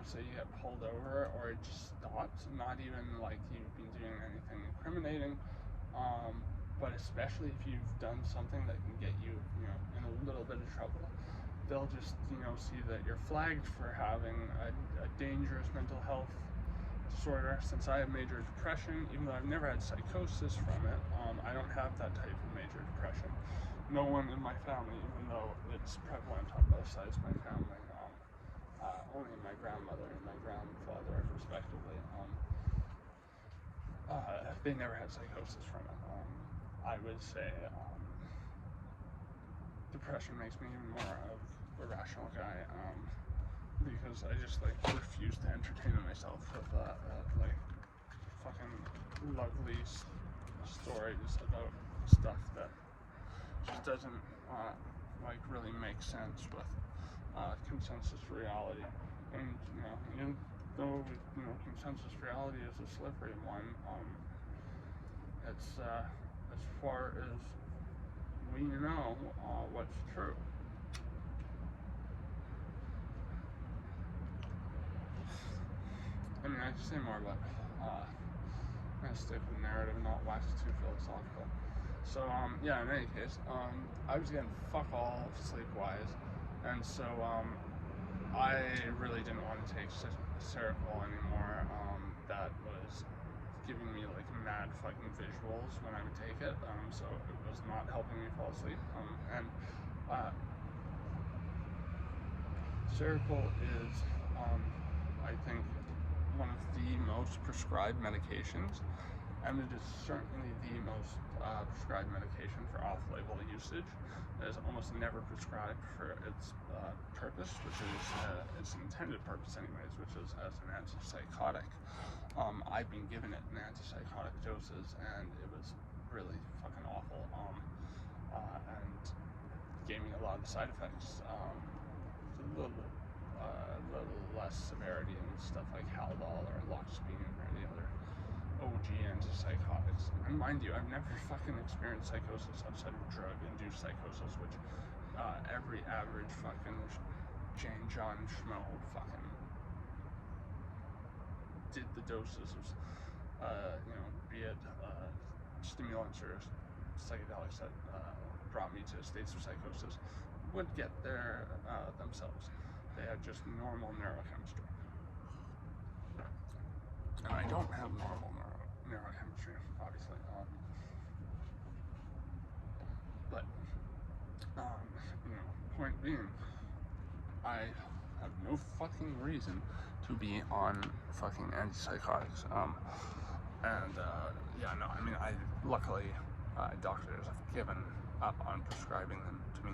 A: say you get pulled over or it just stops, not even like you've been doing anything incriminating, but especially if you've done something that can get you in a little bit of trouble, they'll just see that you're flagged for having a dangerous mental health disorder. Since I have major depression, even though I've never had psychosis from it, I don't have that type of major depression. No one in my family, even though it's prevalent on both sides of my family, only my grandmother and my grandfather respectively, they never had psychosis from it. I would say depression makes me even more of a rational guy, because I just like refuse to entertain myself with like fucking lovely stories about stuff that just doesn't like really make sense with consensus reality. And even though consensus reality is a slippery one, it's as far as we know what's true. I mean, I could say more, but I'm gonna stick with the narrative and not wax too philosophical. So, yeah, in any case, I was getting fuck all sleep-wise, and so, I really didn't want to take Seroquel anymore. That was giving me, like, mad fucking visuals when I would take it, so it was not helping me fall asleep, and, Seroquel is, I think, one of the most prescribed medications, and it is certainly the most prescribed medication for off-label usage. It is almost never prescribed for its purpose, which is its intended purpose anyways, which is as an antipsychotic. I've been given it in antipsychotic doses, and it was really fucking awful, and gave me a lot of the side effects. A little less severity and stuff like Haldol or Loxapine or the other OG antipsychotics. And mind you, I've never fucking experienced psychosis outside of drug-induced psychosis, which every average fucking Jane John Schmo fucking did the doses of, be it stimulants or psychedelics that brought me to states of psychosis, would get there themselves. They had just normal neurochemistry. And I don't have normal neurochemistry, obviously. But, point being, I have no fucking reason to be on fucking antipsychotics. Luckily, doctors have given up on prescribing them to me.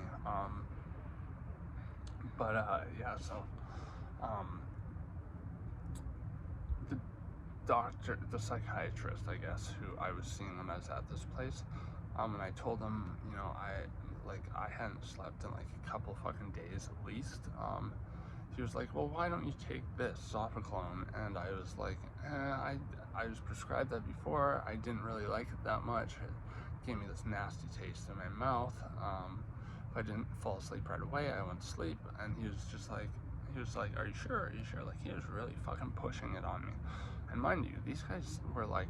A: The psychiatrist, I guess, who I was seeing them as at this place, and I told him, I hadn't slept in like a couple fucking days at least. He was like, well, why don't you take this, Zopiclone? And I was like, I was prescribed that before. I didn't really like it that much. It gave me this nasty taste in my mouth. If I didn't fall asleep right away, I went to sleep. And he was like, are you sure? Like, he was really fucking pushing it on me. And mind you, these guys were like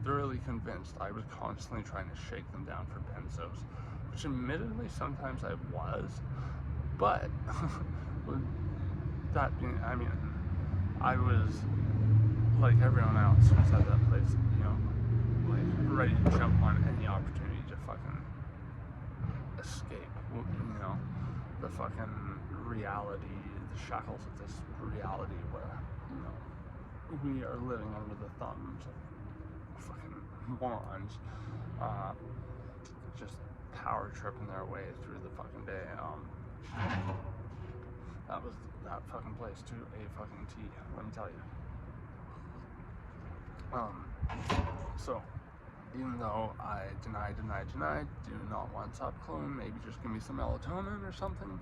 A: thoroughly convinced I was constantly trying to shake them down for benzos, which admittedly sometimes I was, but that being, I was like everyone else who's at that place, like ready to jump on any opportunity to fucking escape, the fucking reality, the shackles of this reality where, we are living under the thumbs of fucking morons, just power tripping their way through the fucking day. That was that fucking place to a fucking T, let me tell you. So, even though I deny, do not want Zopiclone, maybe just give me some melatonin or something,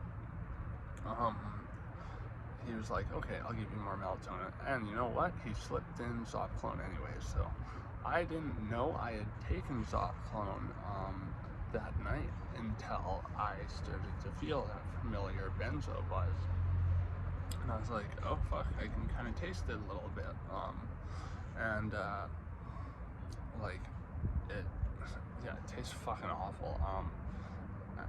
A: he was like, okay, I'll give you more melatonin. And you know what? He slipped in Zopiclone anyway, so I didn't know I had taken Zopiclone that night until I started to feel that familiar benzo buzz. And I was like, oh fuck, I can kind of taste it a little bit. It tastes fucking awful.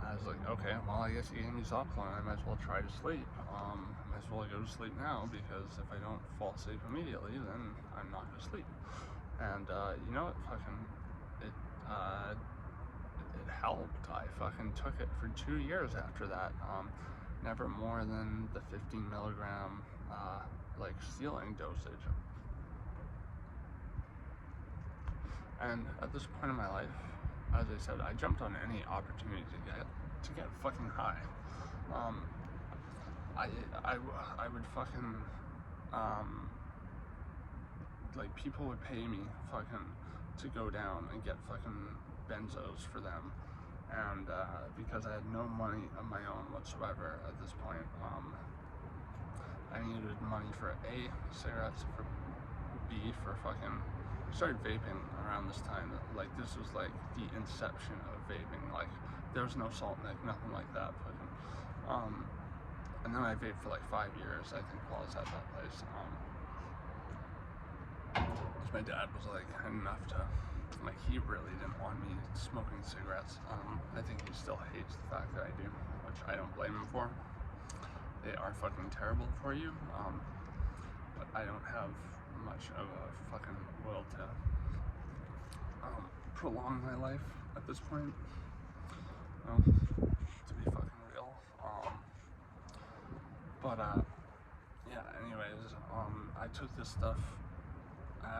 A: I was like, okay, well, I guess you gave me Zopiclone, I might as well try to sleep. Might as well go to sleep now, because if I don't fall asleep immediately, then I'm not gonna sleep. And, it helped. I fucking took it for 2 years after that. Never more than the 15 milligram, ceiling dosage. And at this point in my life, as I said, I jumped on any opportunity to get fucking high. I would fucking, people would pay me fucking to go down and get fucking benzos for them. and because I had no money of my own whatsoever at this point, I needed money for A, cigarettes, for B, for fucking, I started vaping around this time. Like, this was like the inception of vaping. Like, there was no salt nick, nothing like that. Fucking, and then I vaped for like 5 years, I think, while I was at that place. Because my dad was like enough to, like, he really didn't want me smoking cigarettes. I think he still hates the fact that I do, which I don't blame him for. They are fucking terrible for you, but I don't have much of a fucking will to prolong my life at this point, to be fucking real. But yeah, anyways, I took this stuff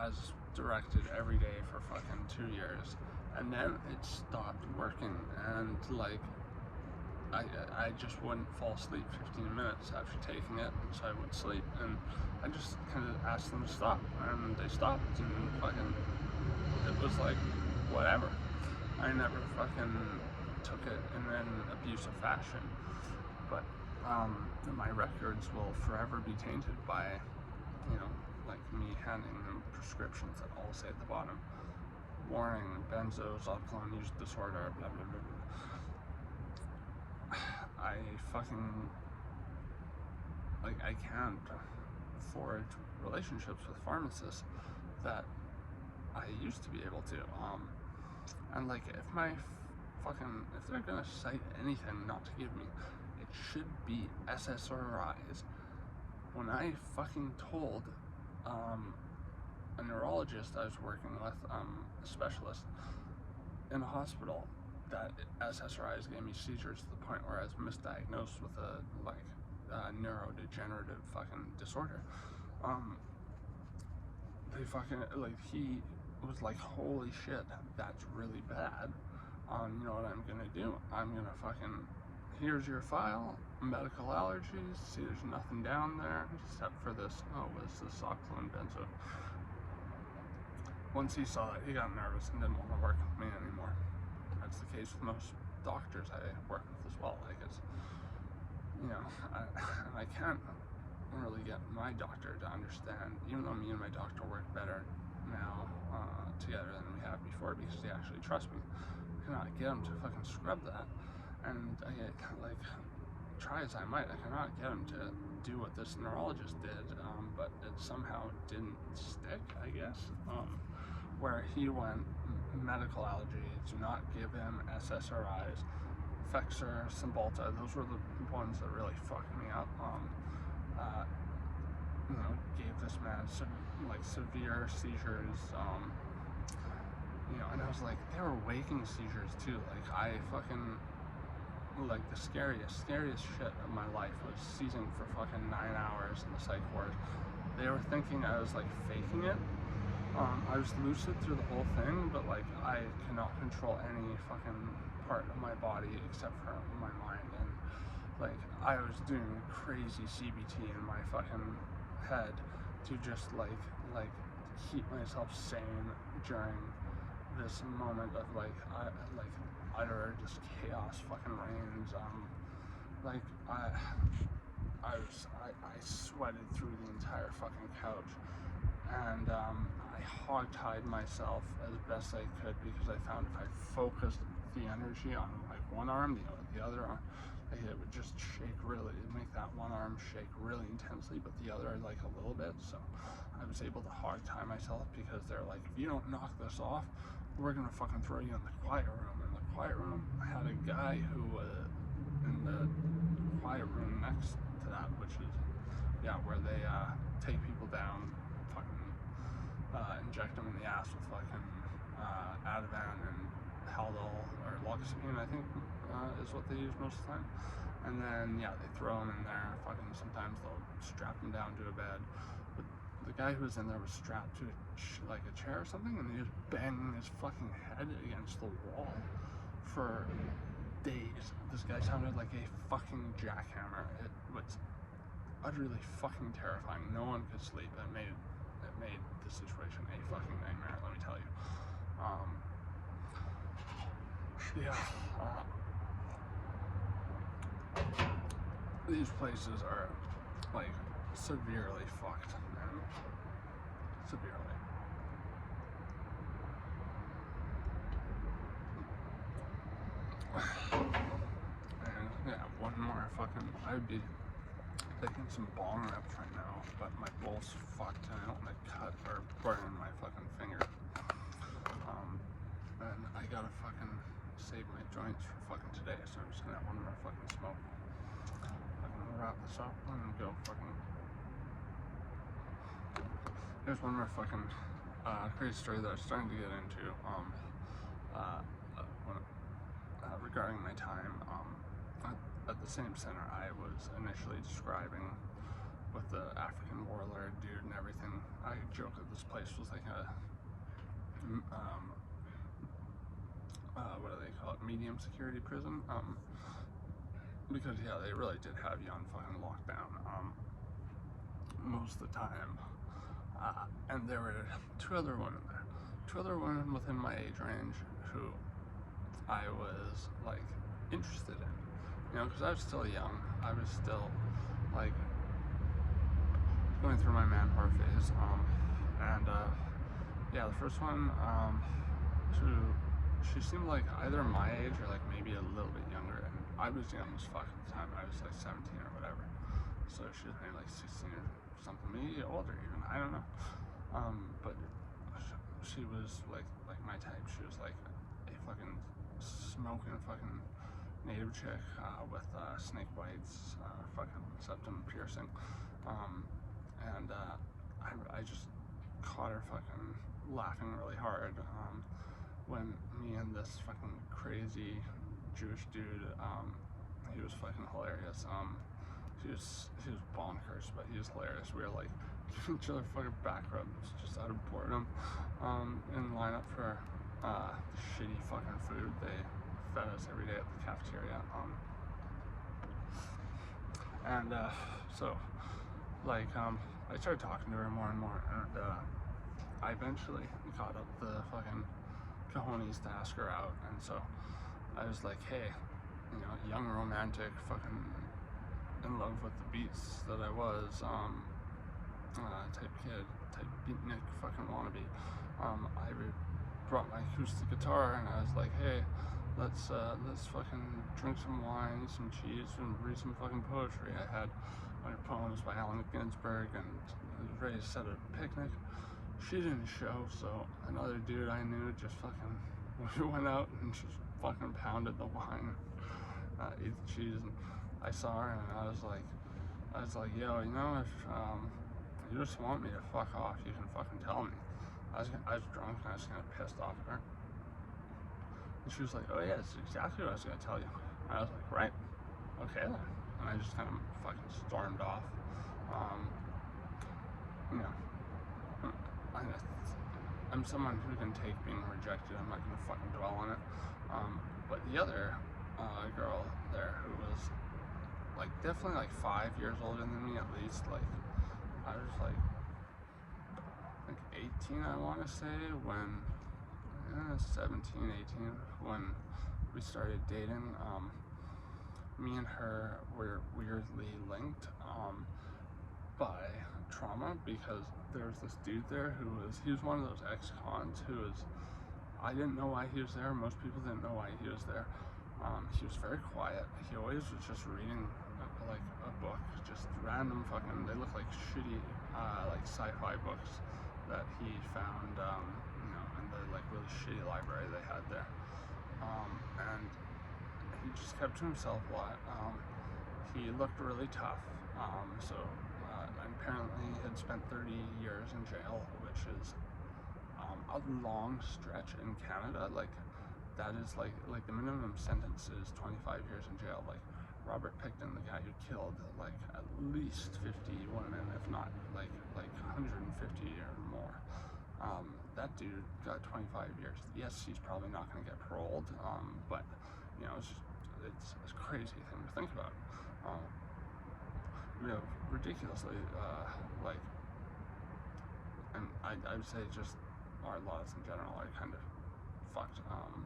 A: as directed every day for fucking 2 years, and then it stopped working, and like I just wouldn't fall asleep 15 minutes after taking it, so I would sleep, and I just kind of asked them to stop, and they stopped, and fucking, it was like, whatever. I never fucking took it in an abusive fashion, but my records will forever be tainted by, you know, like me handing them prescriptions that all say at the bottom, warning, benzos, alcohol use disorder, blah blah blah blah. I fucking, like, I can't forge relationships with pharmacists that I used to be able to, and like, if they're gonna cite anything not to give me, it should be SSRIs. When I fucking told a neurologist I was working with, a specialist in a hospital, that SSRIs gave me seizures to the point where I was misdiagnosed with a neurodegenerative fucking disorder. They fucking, like, he was like, holy shit, that's really bad. You know what I'm gonna do? I'm gonna fucking, here's your file, medical allergies, see there's nothing down there except for this, was this Oxlin benzo. Once he saw that, he got nervous and didn't want to work with me anymore. That's the case with most doctors I work with as well. Like, it's, you know, I can't really get my doctor to understand, even though me and my doctor work better now together than we have before, because he actually trusts me. I cannot get him to fucking scrub that, and I get, like, try as I might, I cannot get him to do what this neurologist did, but it somehow didn't stick, I guess, where he went, medical allergies, do not give him SSRIs, Fexer, Cymbalta, those were the ones that really fucked me up. You know, gave this man like severe seizures, you know, and I was like, they were waking seizures too. Like, I fucking, like, the scariest shit of my life was seizing for fucking 9 hours in the psych ward. They were thinking I was like faking it. I was lucid through the whole thing, but like, I cannot control any fucking part of my body except for my mind, and like, I was doing crazy CBT in my fucking head to just like keep myself sane during this moment of like utter just chaos fucking reigns. Like, I sweated through the entire fucking couch, and I hog-tied myself as best I could, because I found if I focused the energy on like one arm, the other arm, like, it would just shake really, it'd make that one arm shake really intensely, but the other like a little bit. So I was able to hog-tie myself, because they're like, if you don't knock this off, we're gonna fucking throw you in the quiet room. In the quiet room, I had a guy who was in the quiet room next to that, which is, yeah, where they take people down, fucking inject them in the ass with fucking Ativan and Haldol, or Loxapine, I think, is what they use most of the time. And then, yeah, they throw them in there. Fucking, sometimes they'll strap them down to a bed. But the guy who was in there was strapped to like a chair or something, and he was banging his fucking head against the wall for days. This guy sounded like a fucking jackhammer. It was utterly fucking terrifying. No one could sleep. It made the situation a fucking nightmare, let me tell you. Yeah. These places are like severely fucked, man. Severely. And yeah, one more fucking. I'd be taking some bong reps right now, but my bowl's fucked and I don't want to cut or burn my fucking finger. And I gotta fucking save my joints for fucking today, so I'm just gonna have one more fucking smoke. I'm gonna wrap this up and go fucking. Here's one more fucking crazy story that I'm starting to get into. Regarding my time at the same center I was initially describing with the African warlord dude and everything. I joke that this place was like a what do they call it? Medium security prison. Because yeah, they really did have you on fucking lockdown most of the time. And there were two other women there. Two other women within my age range who I was like interested in, you know, because I was still young. I was still like going through my man-whore phase. Yeah, the first one, she seemed like either my age or like maybe a little bit younger, and I was young as fuck at the time. I was like 17 or whatever, so she was maybe like 16 or something, maybe older even. I don't know. But she was like my type. She was like a fucking smoking fucking native chick with snake bites, fucking septum piercing, and I just caught her fucking laughing really hard when me and this fucking crazy Jewish dude, he was fucking hilarious. He was bonkers, but he was hilarious. We were like giving each other fucking back rubs just out of boredom in line up for the shitty fucking food they fed us every day at the cafeteria. So like I started talking to her more and more, and I eventually got up the fucking cojones to ask her out. And so I was like, hey, you know, young romantic fucking in love with the beats that I was, type kid, type beatnik fucking wannabe. I brought my acoustic guitar and I was like, hey, let's fucking drink some wine, some cheese, and read some fucking poetry. I had 100 poems by Allen Ginsberg, and I was ready to set a picnic. She didn't show, so another dude I knew just fucking went out and just fucking pounded the wine, ate the cheese, and I saw her and I was like, yo, you know, if you just want me to fuck off, you can fucking tell me. I was drunk and I was kind of pissed off at her. And she was like, oh yeah, that's exactly what I was gonna tell you. And I was like, right, okay then. And I just kind of fucking stormed off. You know, I'm someone who can take being rejected. I'm not gonna fucking dwell on it. But the other girl there, who was like definitely like 5 years older than me at least, like I was like 18, I want to say, when 17, 18, when we started dating. Me and her were weirdly linked by trauma, because there was this dude there he was one of those ex-cons who was, I didn't know why he was there, most people didn't know why he was there. He was very quiet. He always was just reading like a book, just random fucking, they look like shitty like sci-fi books that he found you know, in the like really shitty library they had there. And he just kept to himself a lot. He looked really tough. So apparently he had spent 30 years in jail, which is a long stretch in Canada. Like that is like the minimum sentence is 25 years in jail. Like Robert Pickton, the guy who killed like at least 50 women, if not like 150 or more. That dude got 25 years. Yes, he's probably not going to get paroled, but you know, it's a crazy thing to think about. You know, ridiculously, like, and I would say just our laws in general are kind of fucked.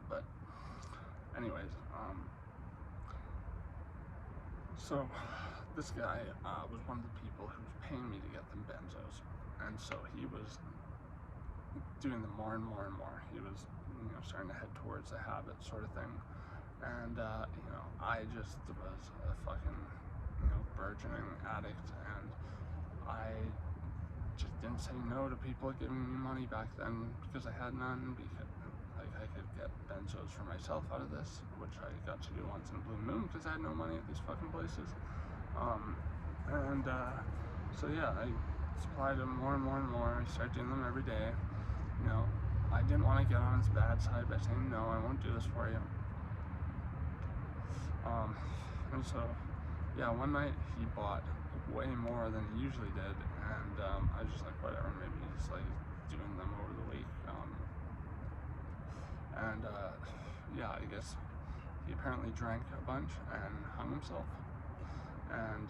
A: But anyways, so this guy was one of the people who was paying me to get them benzos, and so he was doing them more and more and more. He was, starting to head towards a habit sort of thing, and I just was a fucking, burgeoning addict, and I just didn't say no to people giving me money back then because I had none, because I could get benzos for myself out of this, which I got to do once in a blue moon because I had no money at these fucking places. So yeah, I supplied them more and more and more. I started doing them every day. I didn't want to get on his bad side by saying, no, I won't do this for you. And so, yeah, one night he bought way more than he usually did, and I was just like, whatever, maybe he's like doing them over the week. Yeah, I guess he apparently drank a bunch and hung himself. And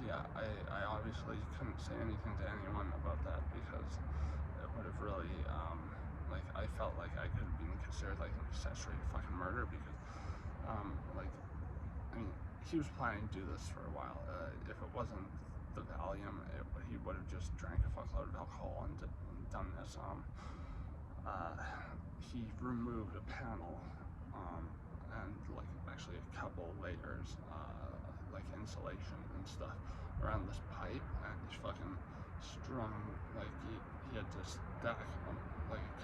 A: yeah, I obviously couldn't say anything to anyone about that because it would have really, I felt like I could have been considered like an accessory to fucking murder because, he was planning to do this for a while. If it wasn't the Valium, he would have just drank a fuckload of alcohol and done this. He removed a panel, and actually a couple layers, insulation and stuff around this pipe, and he fucking strung, he had to stack a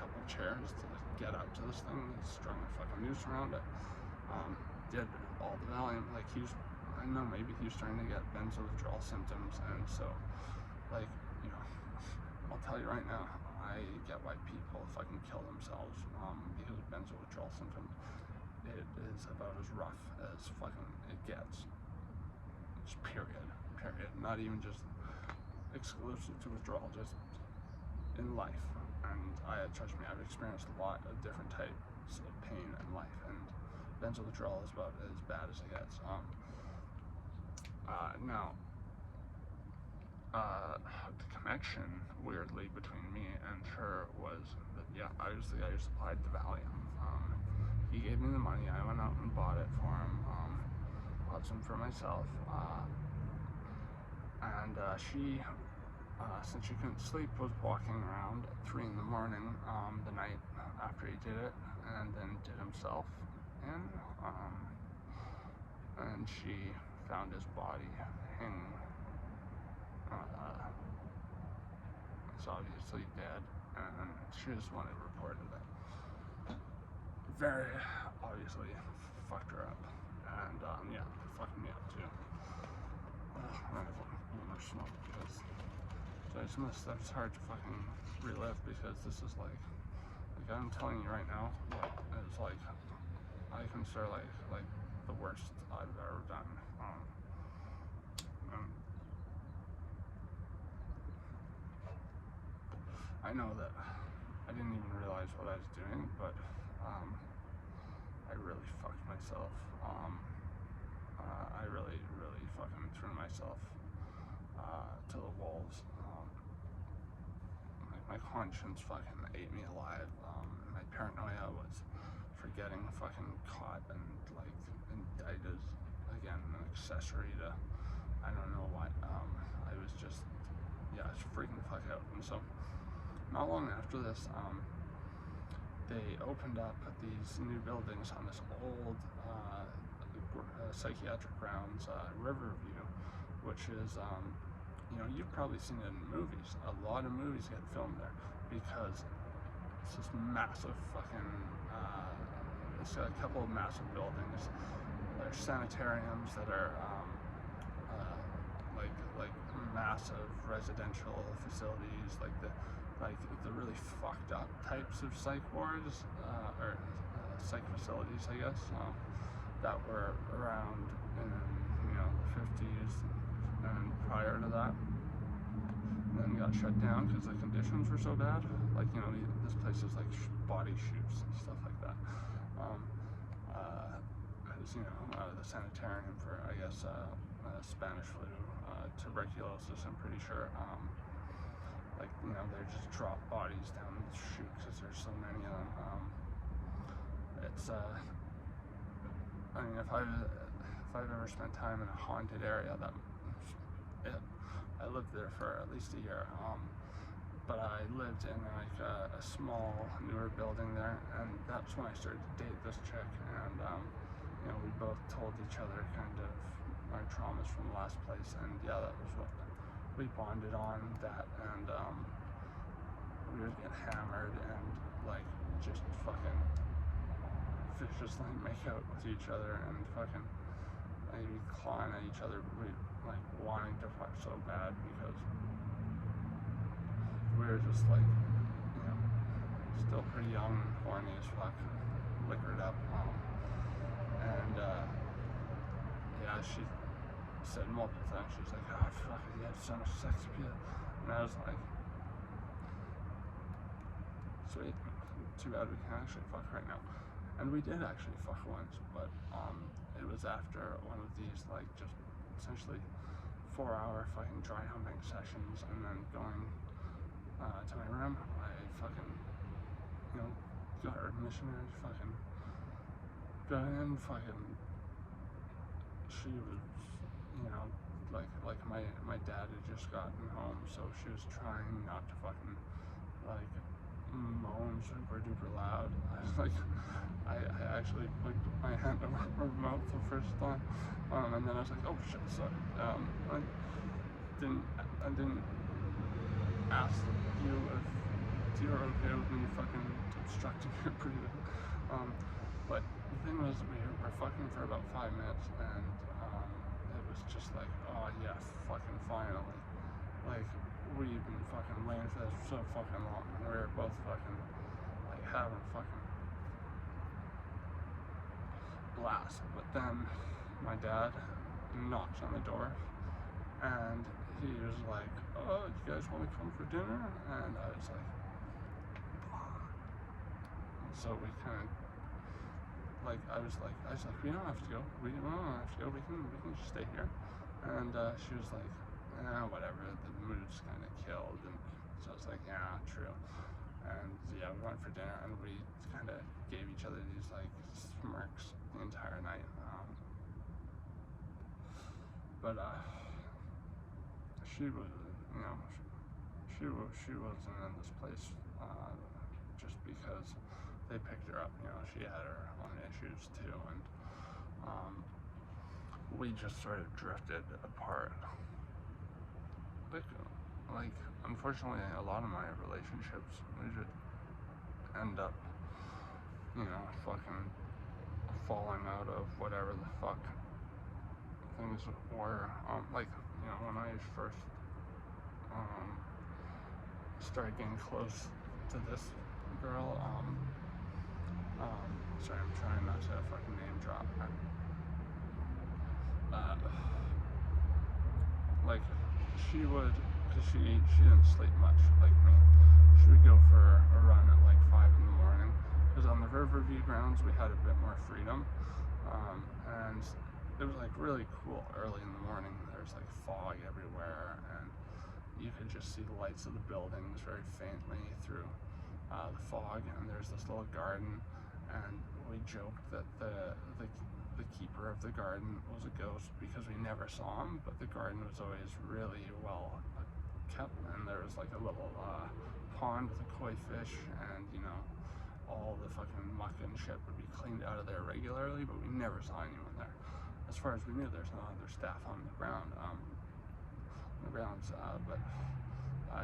A: couple chairs to get up to this thing. He strung a fucking noose around it. Did all the Valium, I don't know, maybe he was trying to get benzo withdrawal symptoms, and so, I'll tell you right now, I get why people fucking kill themselves, because of benzo withdrawal symptoms. It is about as rough as fucking it gets. Just period. Not even just exclusive to withdrawal, just in life. And trust me, I've experienced a lot of different types of pain in life, and benzo withdrawal is about as bad as it gets. The connection, weirdly, between me and her was that, yeah, I was the guy who supplied the Valium. He gave me the money, I went out and bought it for him, bought some for myself, and she, since she couldn't sleep, was walking around at 3 in the morning, the night after he did it, and then did himself in, and she found his body hanging. It's obviously dead, and she just wanted to report it. Very obviously fucked her up, and yeah, it fucked me up too. I have more smoke because some of this stuff is hard to fucking relive because this is I'm telling you right now what is I consider the worst I've ever done. I know that I didn't even realize what I was doing, but I really fucked myself. I really fucking threw myself to the wolves. My conscience fucking ate me alive. My paranoia was for getting fucking caught and indicted again, an accessory to I don't know what. I was just freaking the fuck out. And so not long after this, they opened up these new buildings on this old psychiatric grounds, Riverview, which is, you've probably seen it in movies. A lot of movies get filmed there because it's this massive fucking, it's a couple of massive buildings. There's sanitariums that are massive residential facilities, the really fucked up types of psych wards, or psych facilities, I guess, that were around in the 50s and prior to that. And then got shut down because the conditions were so bad. This place is body shoots and stuff like that. The sanitarium for, I guess, Spanish flu, tuberculosis, I'm pretty sure. They just drop bodies down the chute because there's so many of them. it's I mean, if I've ever spent time in a haunted area, it. I lived there for at least a year. But I lived in like a small, newer building there, and that's when I started to date this chick. And you know, we both told each other kind of our traumas from the last place, and yeah, that was what we bonded on. That, and we would get hammered and like just fucking viciously make out with each other and fucking maybe clawing at each other, like wanting to fuck so bad because we were just like, you know, still pretty young, horny as fuck, liquored up. And yeah, she said multiple times, she was like, oh fuck, you have so much sex appeal. And I was like, sweet, too bad we can't actually fuck right now. And we did actually fuck once, but it was after one of these like just essentially 4-hour fucking dry humping sessions, and then going to my room. I fucking, you know, got her missionary, fucking got in, fucking, she was, you know, like my dad had just gotten home, so she was trying not to fucking like moan super duper loud. I was like, I actually put my hand over her mouth the first time, and then I was like, oh shit, sorry. I didn't ask you if you were okay with me fucking obstructing your breathing. But the thing was, we were fucking for about 5 minutes, and it was just like, oh yeah, fucking finally. Like, we've been fucking laying for this so fucking long, and we were both fucking like having fucking blast. But then my dad knocks on the door, and he was like, oh, you guys want to come for dinner? And I was like, so we kind of like, I was like, we don't have to go. We don't have to go. We can just stay here. And she was like, whatever. The mood's kind of killed. And so I was like, yeah, true. And yeah, we went for dinner, and we kind of gave each other these like smirks the entire night. But she was, you know, she wasn't in this place just because they picked her up. You know, she had her own issues too, and we just sort of drifted apart. Like unfortunately, a lot of my relationships, we just end up, you know, fucking falling out of whatever the fuck things were. Like, you know, when I first started getting close to this girl, sorry, I'm trying not to fucking name drop. Like, she would, cause she didn't sleep much like me. She would go for a run at like 5 in the morning. Cause on the Riverview grounds we had a bit more freedom, and it was like really cool early in the morning. There's like fog everywhere, and you could just see the lights of the buildings very faintly through the fog. And there's this little garden, and we joked that the keeper of the garden was a ghost because we never saw him, but the garden was always really well kept, and there was like a little pond with a koi fish, and you know, all the fucking muck and shit would be cleaned out of there regularly, but we never saw anyone there. As far as we knew, there's no other staff on the ground, but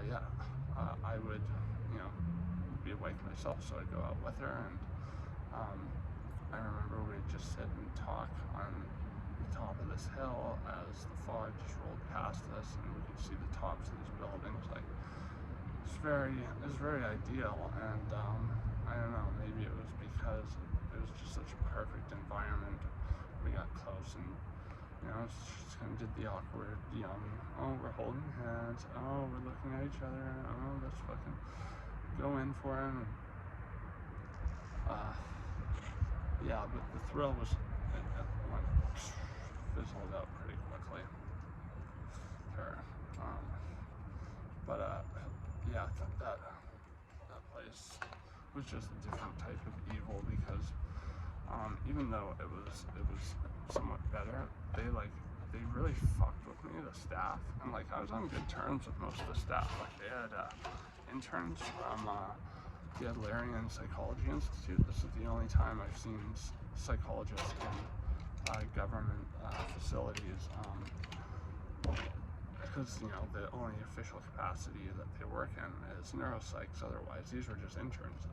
A: yeah, I would, you know, be awake myself, so I'd go out with her, and I remember we'd just sit and talk on the top of this hill as the fog just rolled past us, and we could see the tops of these buildings. Like, it was very ideal, and I don't know, maybe it was because it was just such a perfect environment. We got close, and you know, just kind of did the awkward young, oh, we're holding hands, oh, we're looking at each other, oh, let's fucking go in for him. Yeah, but the thrill was, it went fizzled out pretty quickly. Sure. But yeah, that place was just a different type of evil, because even though it was somewhat better, they really fucked with me, the staff, and like I was on good terms with most of the staff. Like they had interns from the Liberia Psychology Institute. This is the only time I've seen psychologists in government facilities, because the only official capacity that they work in is neuropsychs. Otherwise, these were just interns.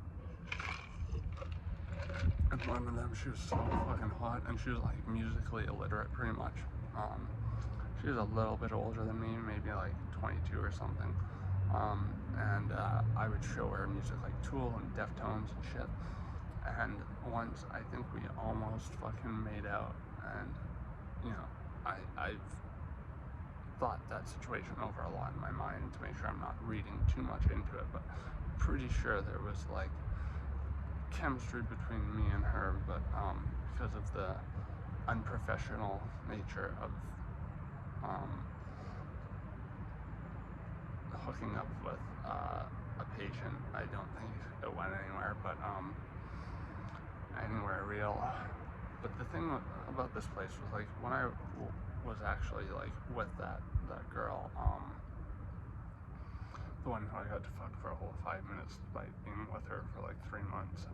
A: And one of them, she was so fucking hot, and she was like musically illiterate pretty much. She was a little bit older than me, maybe like 22 or something. And I would show her music like Tool and Deftones and shit. And once I think we almost fucking made out, and I've thought that situation over a lot in my mind to make sure I'm not reading too much into it, but pretty sure there was like chemistry between me and her, but because of the unprofessional nature of hooking up with a patient, I don't think it went anywhere, but anywhere real. But the thing about this place was like when I was actually like with that girl, the one who I got to fuck for a whole 5 minutes despite being with her for like 3 months.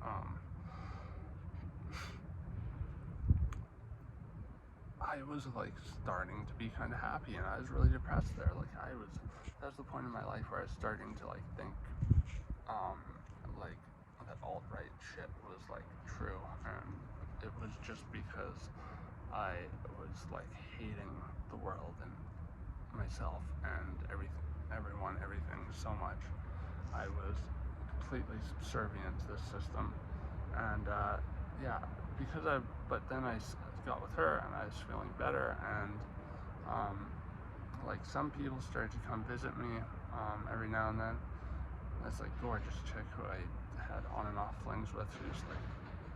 A: I was like starting to be kind of happy, and I was really depressed there. Like that was the point in my life where I was starting to like think, like that alt-right shit was like true, and it was just because I was like hating the world and myself and everything so much. I was completely subservient to this system, and but then I got with her and I was feeling better, and like some people started to come visit me every now and then. This like gorgeous chick who I had on and off flings with, who's like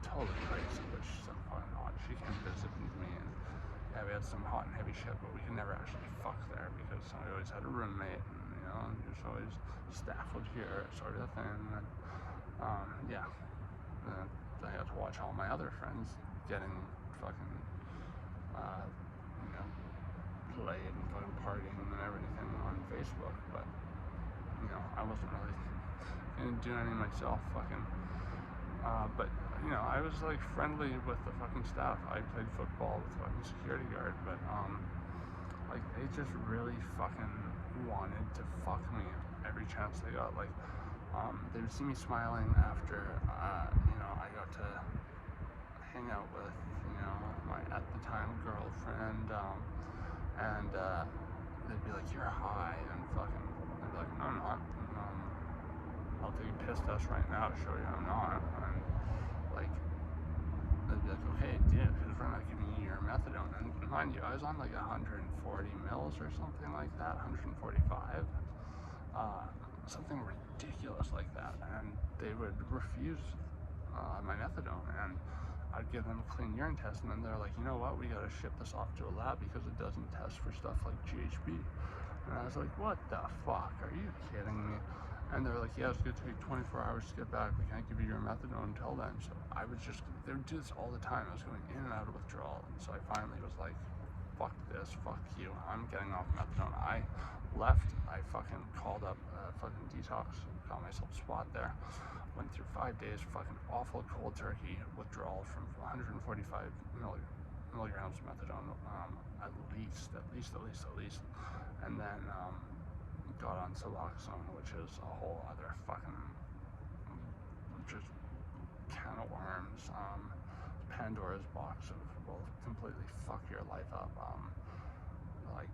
A: totally crazy, but she's so fucking hot. She came visit me, and yeah, we had some hot and heavy shit, but we could never actually fuck there because I always had a roommate, and there's always staff would hear it, sort of thing. And I got to watch all my other friends getting fucking laid and fucking partying and everything on Facebook, but I wasn't really gonna do any myself, fucking. But I was like friendly with the fucking staff. I played football with fucking security guard, but like they just really fucking wanted to fuck me every chance they got. Like they would see me smiling after I got to hang out with my at the time girlfriend, and they'd be like, "You're high," and fucking I'd be like, "No, I'm not. I'll take a piss test right now to show you I'm not." And like they'd be like, "Okay, dude, because we're not giving you your methadone." And mind you, I was on like 140 mils or something like that, 145, something ridiculous like that, and they would refuse my methadone, and I'd give them a clean urine test, and then they're like, "You know what, we gotta ship this off to a lab because it doesn't test for stuff like GHB." And I was like, "What the fuck, are you kidding me?" And they're like, "Yeah, it's gonna take 24 hours to get back, we can't give you your methadone until then." So they would do this all the time. I was going in and out of withdrawal, and so I finally was like, "Fuck this, fuck you, I'm getting off methadone." I left, I fucking called up fucking detox, got myself a spot there, went through 5 days fucking awful cold turkey withdrawal from 145 milligrams of methadone, at least, and then got on Suboxone, which is a whole other fucking just can of worms, Pandora's box of will completely fuck your life up, like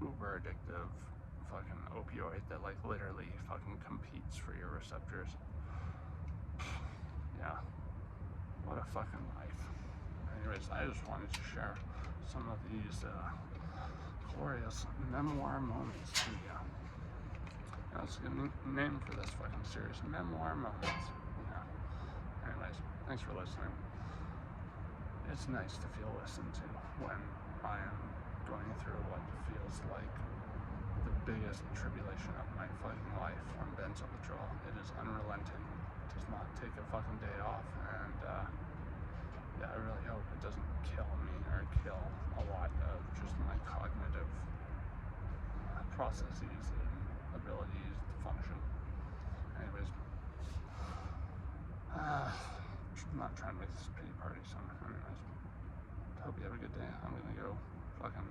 A: uber addictive fucking opioid that like literally fucking competes for your receptors. Yeah, what a fucking life. Anyways, I just wanted to share some of these glorious memoir moments to you. That's a good name for this fucking series, Memoir Moments. Yeah. Anyways, thanks for listening. It's nice to feel listened to when I am going through what feels like the biggest tribulation of my fucking life from benzo withdrawal. It is unrelenting to just not take a fucking day off. And yeah, I really hope it doesn't kill me or kill a lot of just my cognitive processes and abilities to function. Anyways, I'm not trying to make this a pity party, so anyways, hope you have a good day. I'm gonna go fucking